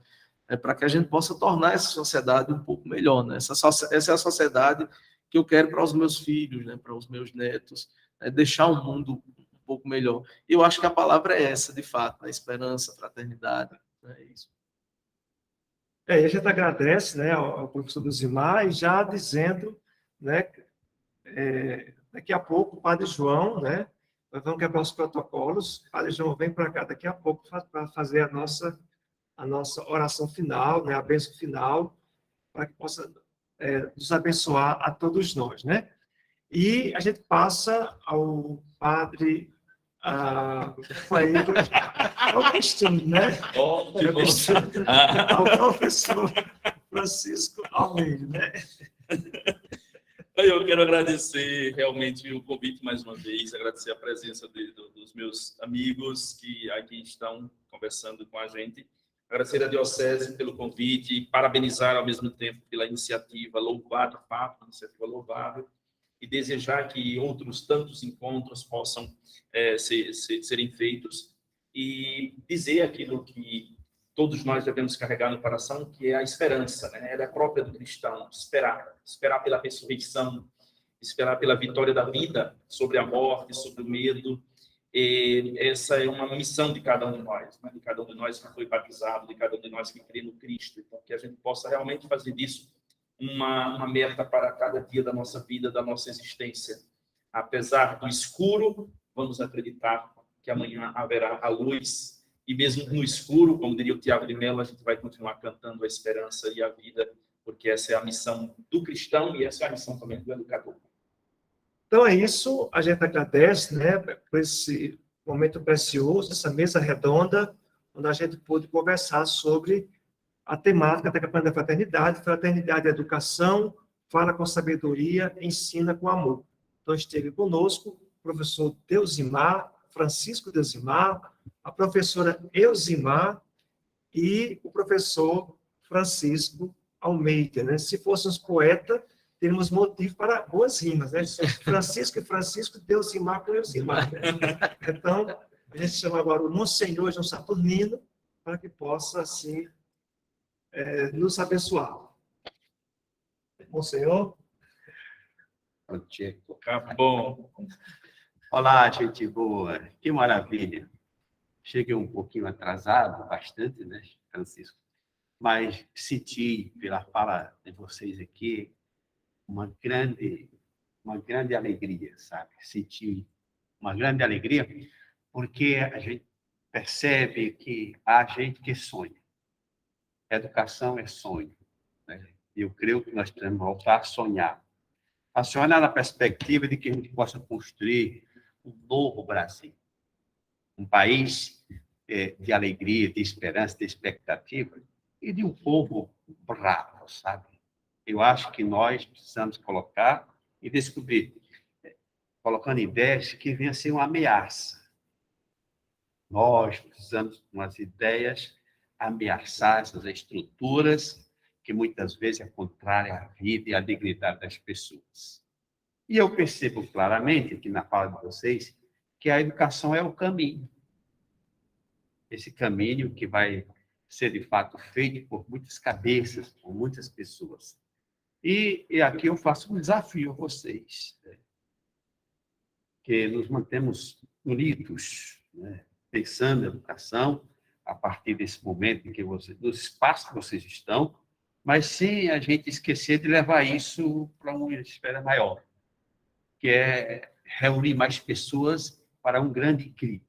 para que a gente possa tornar essa sociedade um pouco melhor. Né? Essa é a sociedade que eu quero para os meus filhos, né? Para os meus netos, deixar o mundo um pouco melhor. E eu acho que a palavra é essa, de fato, a esperança, a fraternidade. É isso. E a gente agradece, né, ao professor Deusimar, e já dizendo, né, daqui a pouco o Padre João, né, nós vamos quebrar os protocolos, o Padre João vem para cá daqui a pouco para fazer a nossa oração final, né, a bênção final, para que possa nos abençoar a todos nós, né? E a gente passa ao Padre ao costume, né? Ao professor Francisco Almeida, né? Eu quero agradecer realmente o convite mais uma vez, agradecer a presença dos meus amigos que aqui estão conversando com a gente, agradecer a Diocese pelo convite, parabenizar ao mesmo tempo pela iniciativa louvável, iniciativa louvável, e desejar que outros tantos encontros possam serem feitos e dizer aquilo que todos nós devemos carregar no coração, que é a esperança, né? Ela é própria do cristão, esperar pela ressurreição, esperar pela vitória da vida sobre a morte, sobre o medo. E essa é uma missão de cada um de nós, né? De cada um de nós que foi batizado, de cada um de nós que crê no Cristo. Então, que a gente possa realmente fazer disso uma meta para cada dia da nossa vida, da nossa existência. Apesar do escuro, vamos acreditar que amanhã haverá a luz, e mesmo no escuro, como diria o Tiago de Mello, a gente vai continuar cantando a esperança e a vida, porque essa é a missão do cristão e essa é a missão também do educador. Então é isso, a gente agradece, né, por esse momento precioso, essa mesa redonda, onde a gente pôde conversar sobre a temática da campanha da fraternidade. Fraternidade é educação, fala com sabedoria, ensina com amor. Então, esteve conosco o professor Deusimar, Francisco Deusimar, a professora Elzimar e o professor Francisco Almeida. Né? Se fôssemos poeta, teríamos motivo para boas rimas. Né? Francisco e Francisco, Deusimar com Elzimar. Né? Então, a gente chama agora o Monsenhor João Saturnino, para que possa, assim, nos abençoar. Bom Senhor. Pacheco. Acabou. Olá, gente boa. Que maravilha. Cheguei um pouquinho atrasado, bastante, né, Francisco? Mas senti, pela fala de vocês aqui, uma grande alegria, sabe? Senti uma grande alegria, porque a gente percebe que há gente que sonha. Educação é sonho, né? Eu creio que nós temos que voltar a sonhar na perspectiva de que a gente possa construir um novo Brasil, um país de alegria, de esperança, de expectativa e de um povo bravo, sabe? Eu acho que nós precisamos colocar e descobrir, colocando ideias que venham a ser uma ameaça. Nós precisamos de umas ideias ameaçar essas estruturas que muitas vezes é contrária à vida e à dignidade das pessoas. E eu percebo claramente aqui na fala de vocês que a educação é o caminho. Esse caminho que vai ser, de fato, feito por muitas cabeças, por muitas pessoas. E aqui eu faço um desafio a vocês, né? Que nos mantemos unidos, né? Pensando na educação, a partir desse momento em que vocês, do espaço que vocês estão, mas sem a gente esquecer de levar isso para uma esfera maior, que é reunir mais pessoas para um grande grito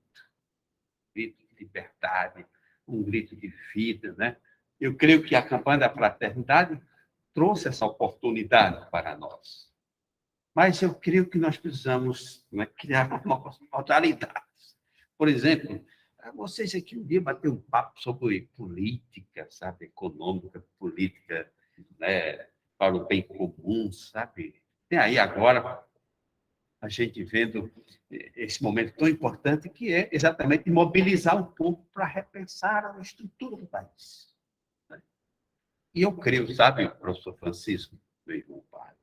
de liberdade, um grito de vida, né? Eu creio que a campanha da fraternidade trouxe essa oportunidade para nós. Mas eu creio que nós precisamos, né, criar novas modalidades. Por exemplo, vocês aqui um dia bater um papo sobre política, sabe, econômica, política, né, para o bem comum, sabe? Tem aí agora a gente vendo esse momento tão importante que é exatamente mobilizar o povo para repensar a estrutura do país. E eu creio, sabe, professor Francisco, meu irmão padre,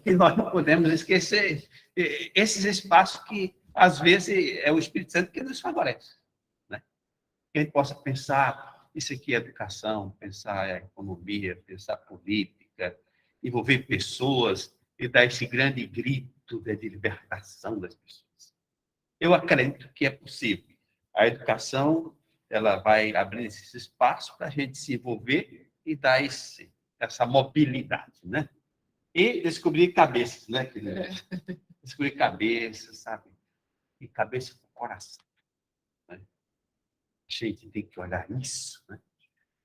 que nós não podemos esquecer esses espaços que, às vezes, é o Espírito Santo que nos favorece, né? Que a gente possa pensar, isso aqui é educação, pensar a economia, pensar política, envolver pessoas e dar esse grande grito de libertação das pessoas. Eu acredito que é possível. A educação, ela vai abrir esse espaço para a gente se envolver e dar essa mobilidade, né? E descobrir cabeças, né? Descobrir cabeças, sabe? E cabeça com coração, né? A gente tem que olhar isso, né?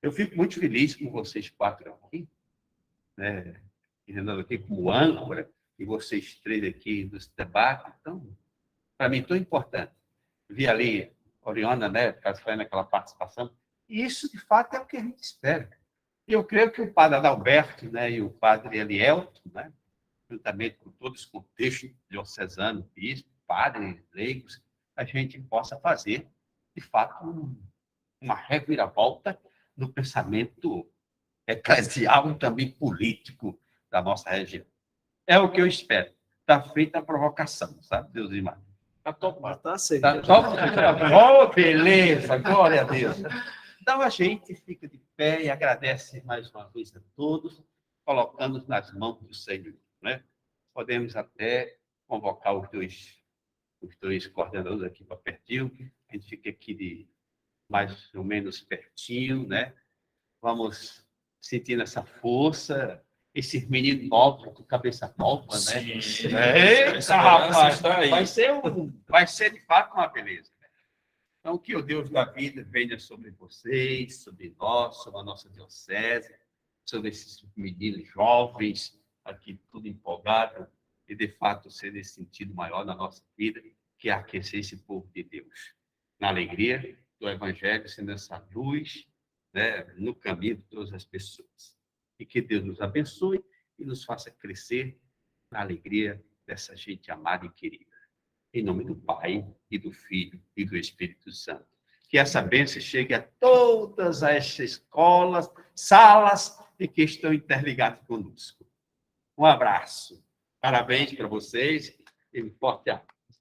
Eu fico muito feliz com vocês quatro aqui, né? Renan aqui como âncora, e vocês três aqui nos debates. Então, para mim, tão importante. Vi ali Oriana, né, fazendo aquela participação, e isso, de fato, é o que a gente espera. Eu creio que o padre Adalberto, né, e o padre Elielto, né, juntamente com todo esse contexto diocesano, bispo, padres, leigos, a gente possa fazer, de fato, uma reviravolta no pensamento eclesial e também político da nossa região. É o que eu espero. Está feita a provocação, sabe, Deus e Maria? Está topado. Está certo. Tá top? Oh, beleza, glória a Deus. Então a gente fica de pé e agradece mais uma vez a todos, colocando nas mãos do Senhor, né? Podemos até convocar os dois coordenadores aqui para pertinho, a gente fica aqui de mais ou menos pertinho, né? Vamos sentindo essa força, esses meninos novos, com cabeça nova, né? Eita, rapaz, vai ser de fato uma beleza. Então, que o Deus da vida venha sobre vocês, sobre nós, sobre a nossa diocese, sobre esses meninos jovens, aqui tudo empolgado, e de fato ser esse sentido maior na nossa vida, que é aquecer esse povo de Deus. Na alegria do Evangelho, sendo essa luz, né, no caminho de todas as pessoas. E que Deus nos abençoe e nos faça crescer na alegria dessa gente amada e querida. Em nome do Pai, e do Filho, e do Espírito Santo. Que essa bênção chegue a todas as escolas, salas e que estão interligadas conosco. Um abraço. Parabéns para vocês e um forte abraço.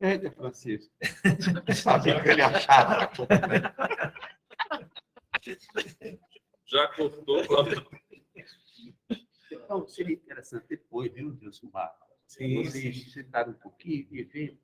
É, Francisco. Sabia que ele achava. Já cortou, Cláudio? Então, seria interessante depois, viu, Deus, Sim, vocês sentarem um pouquinho e ver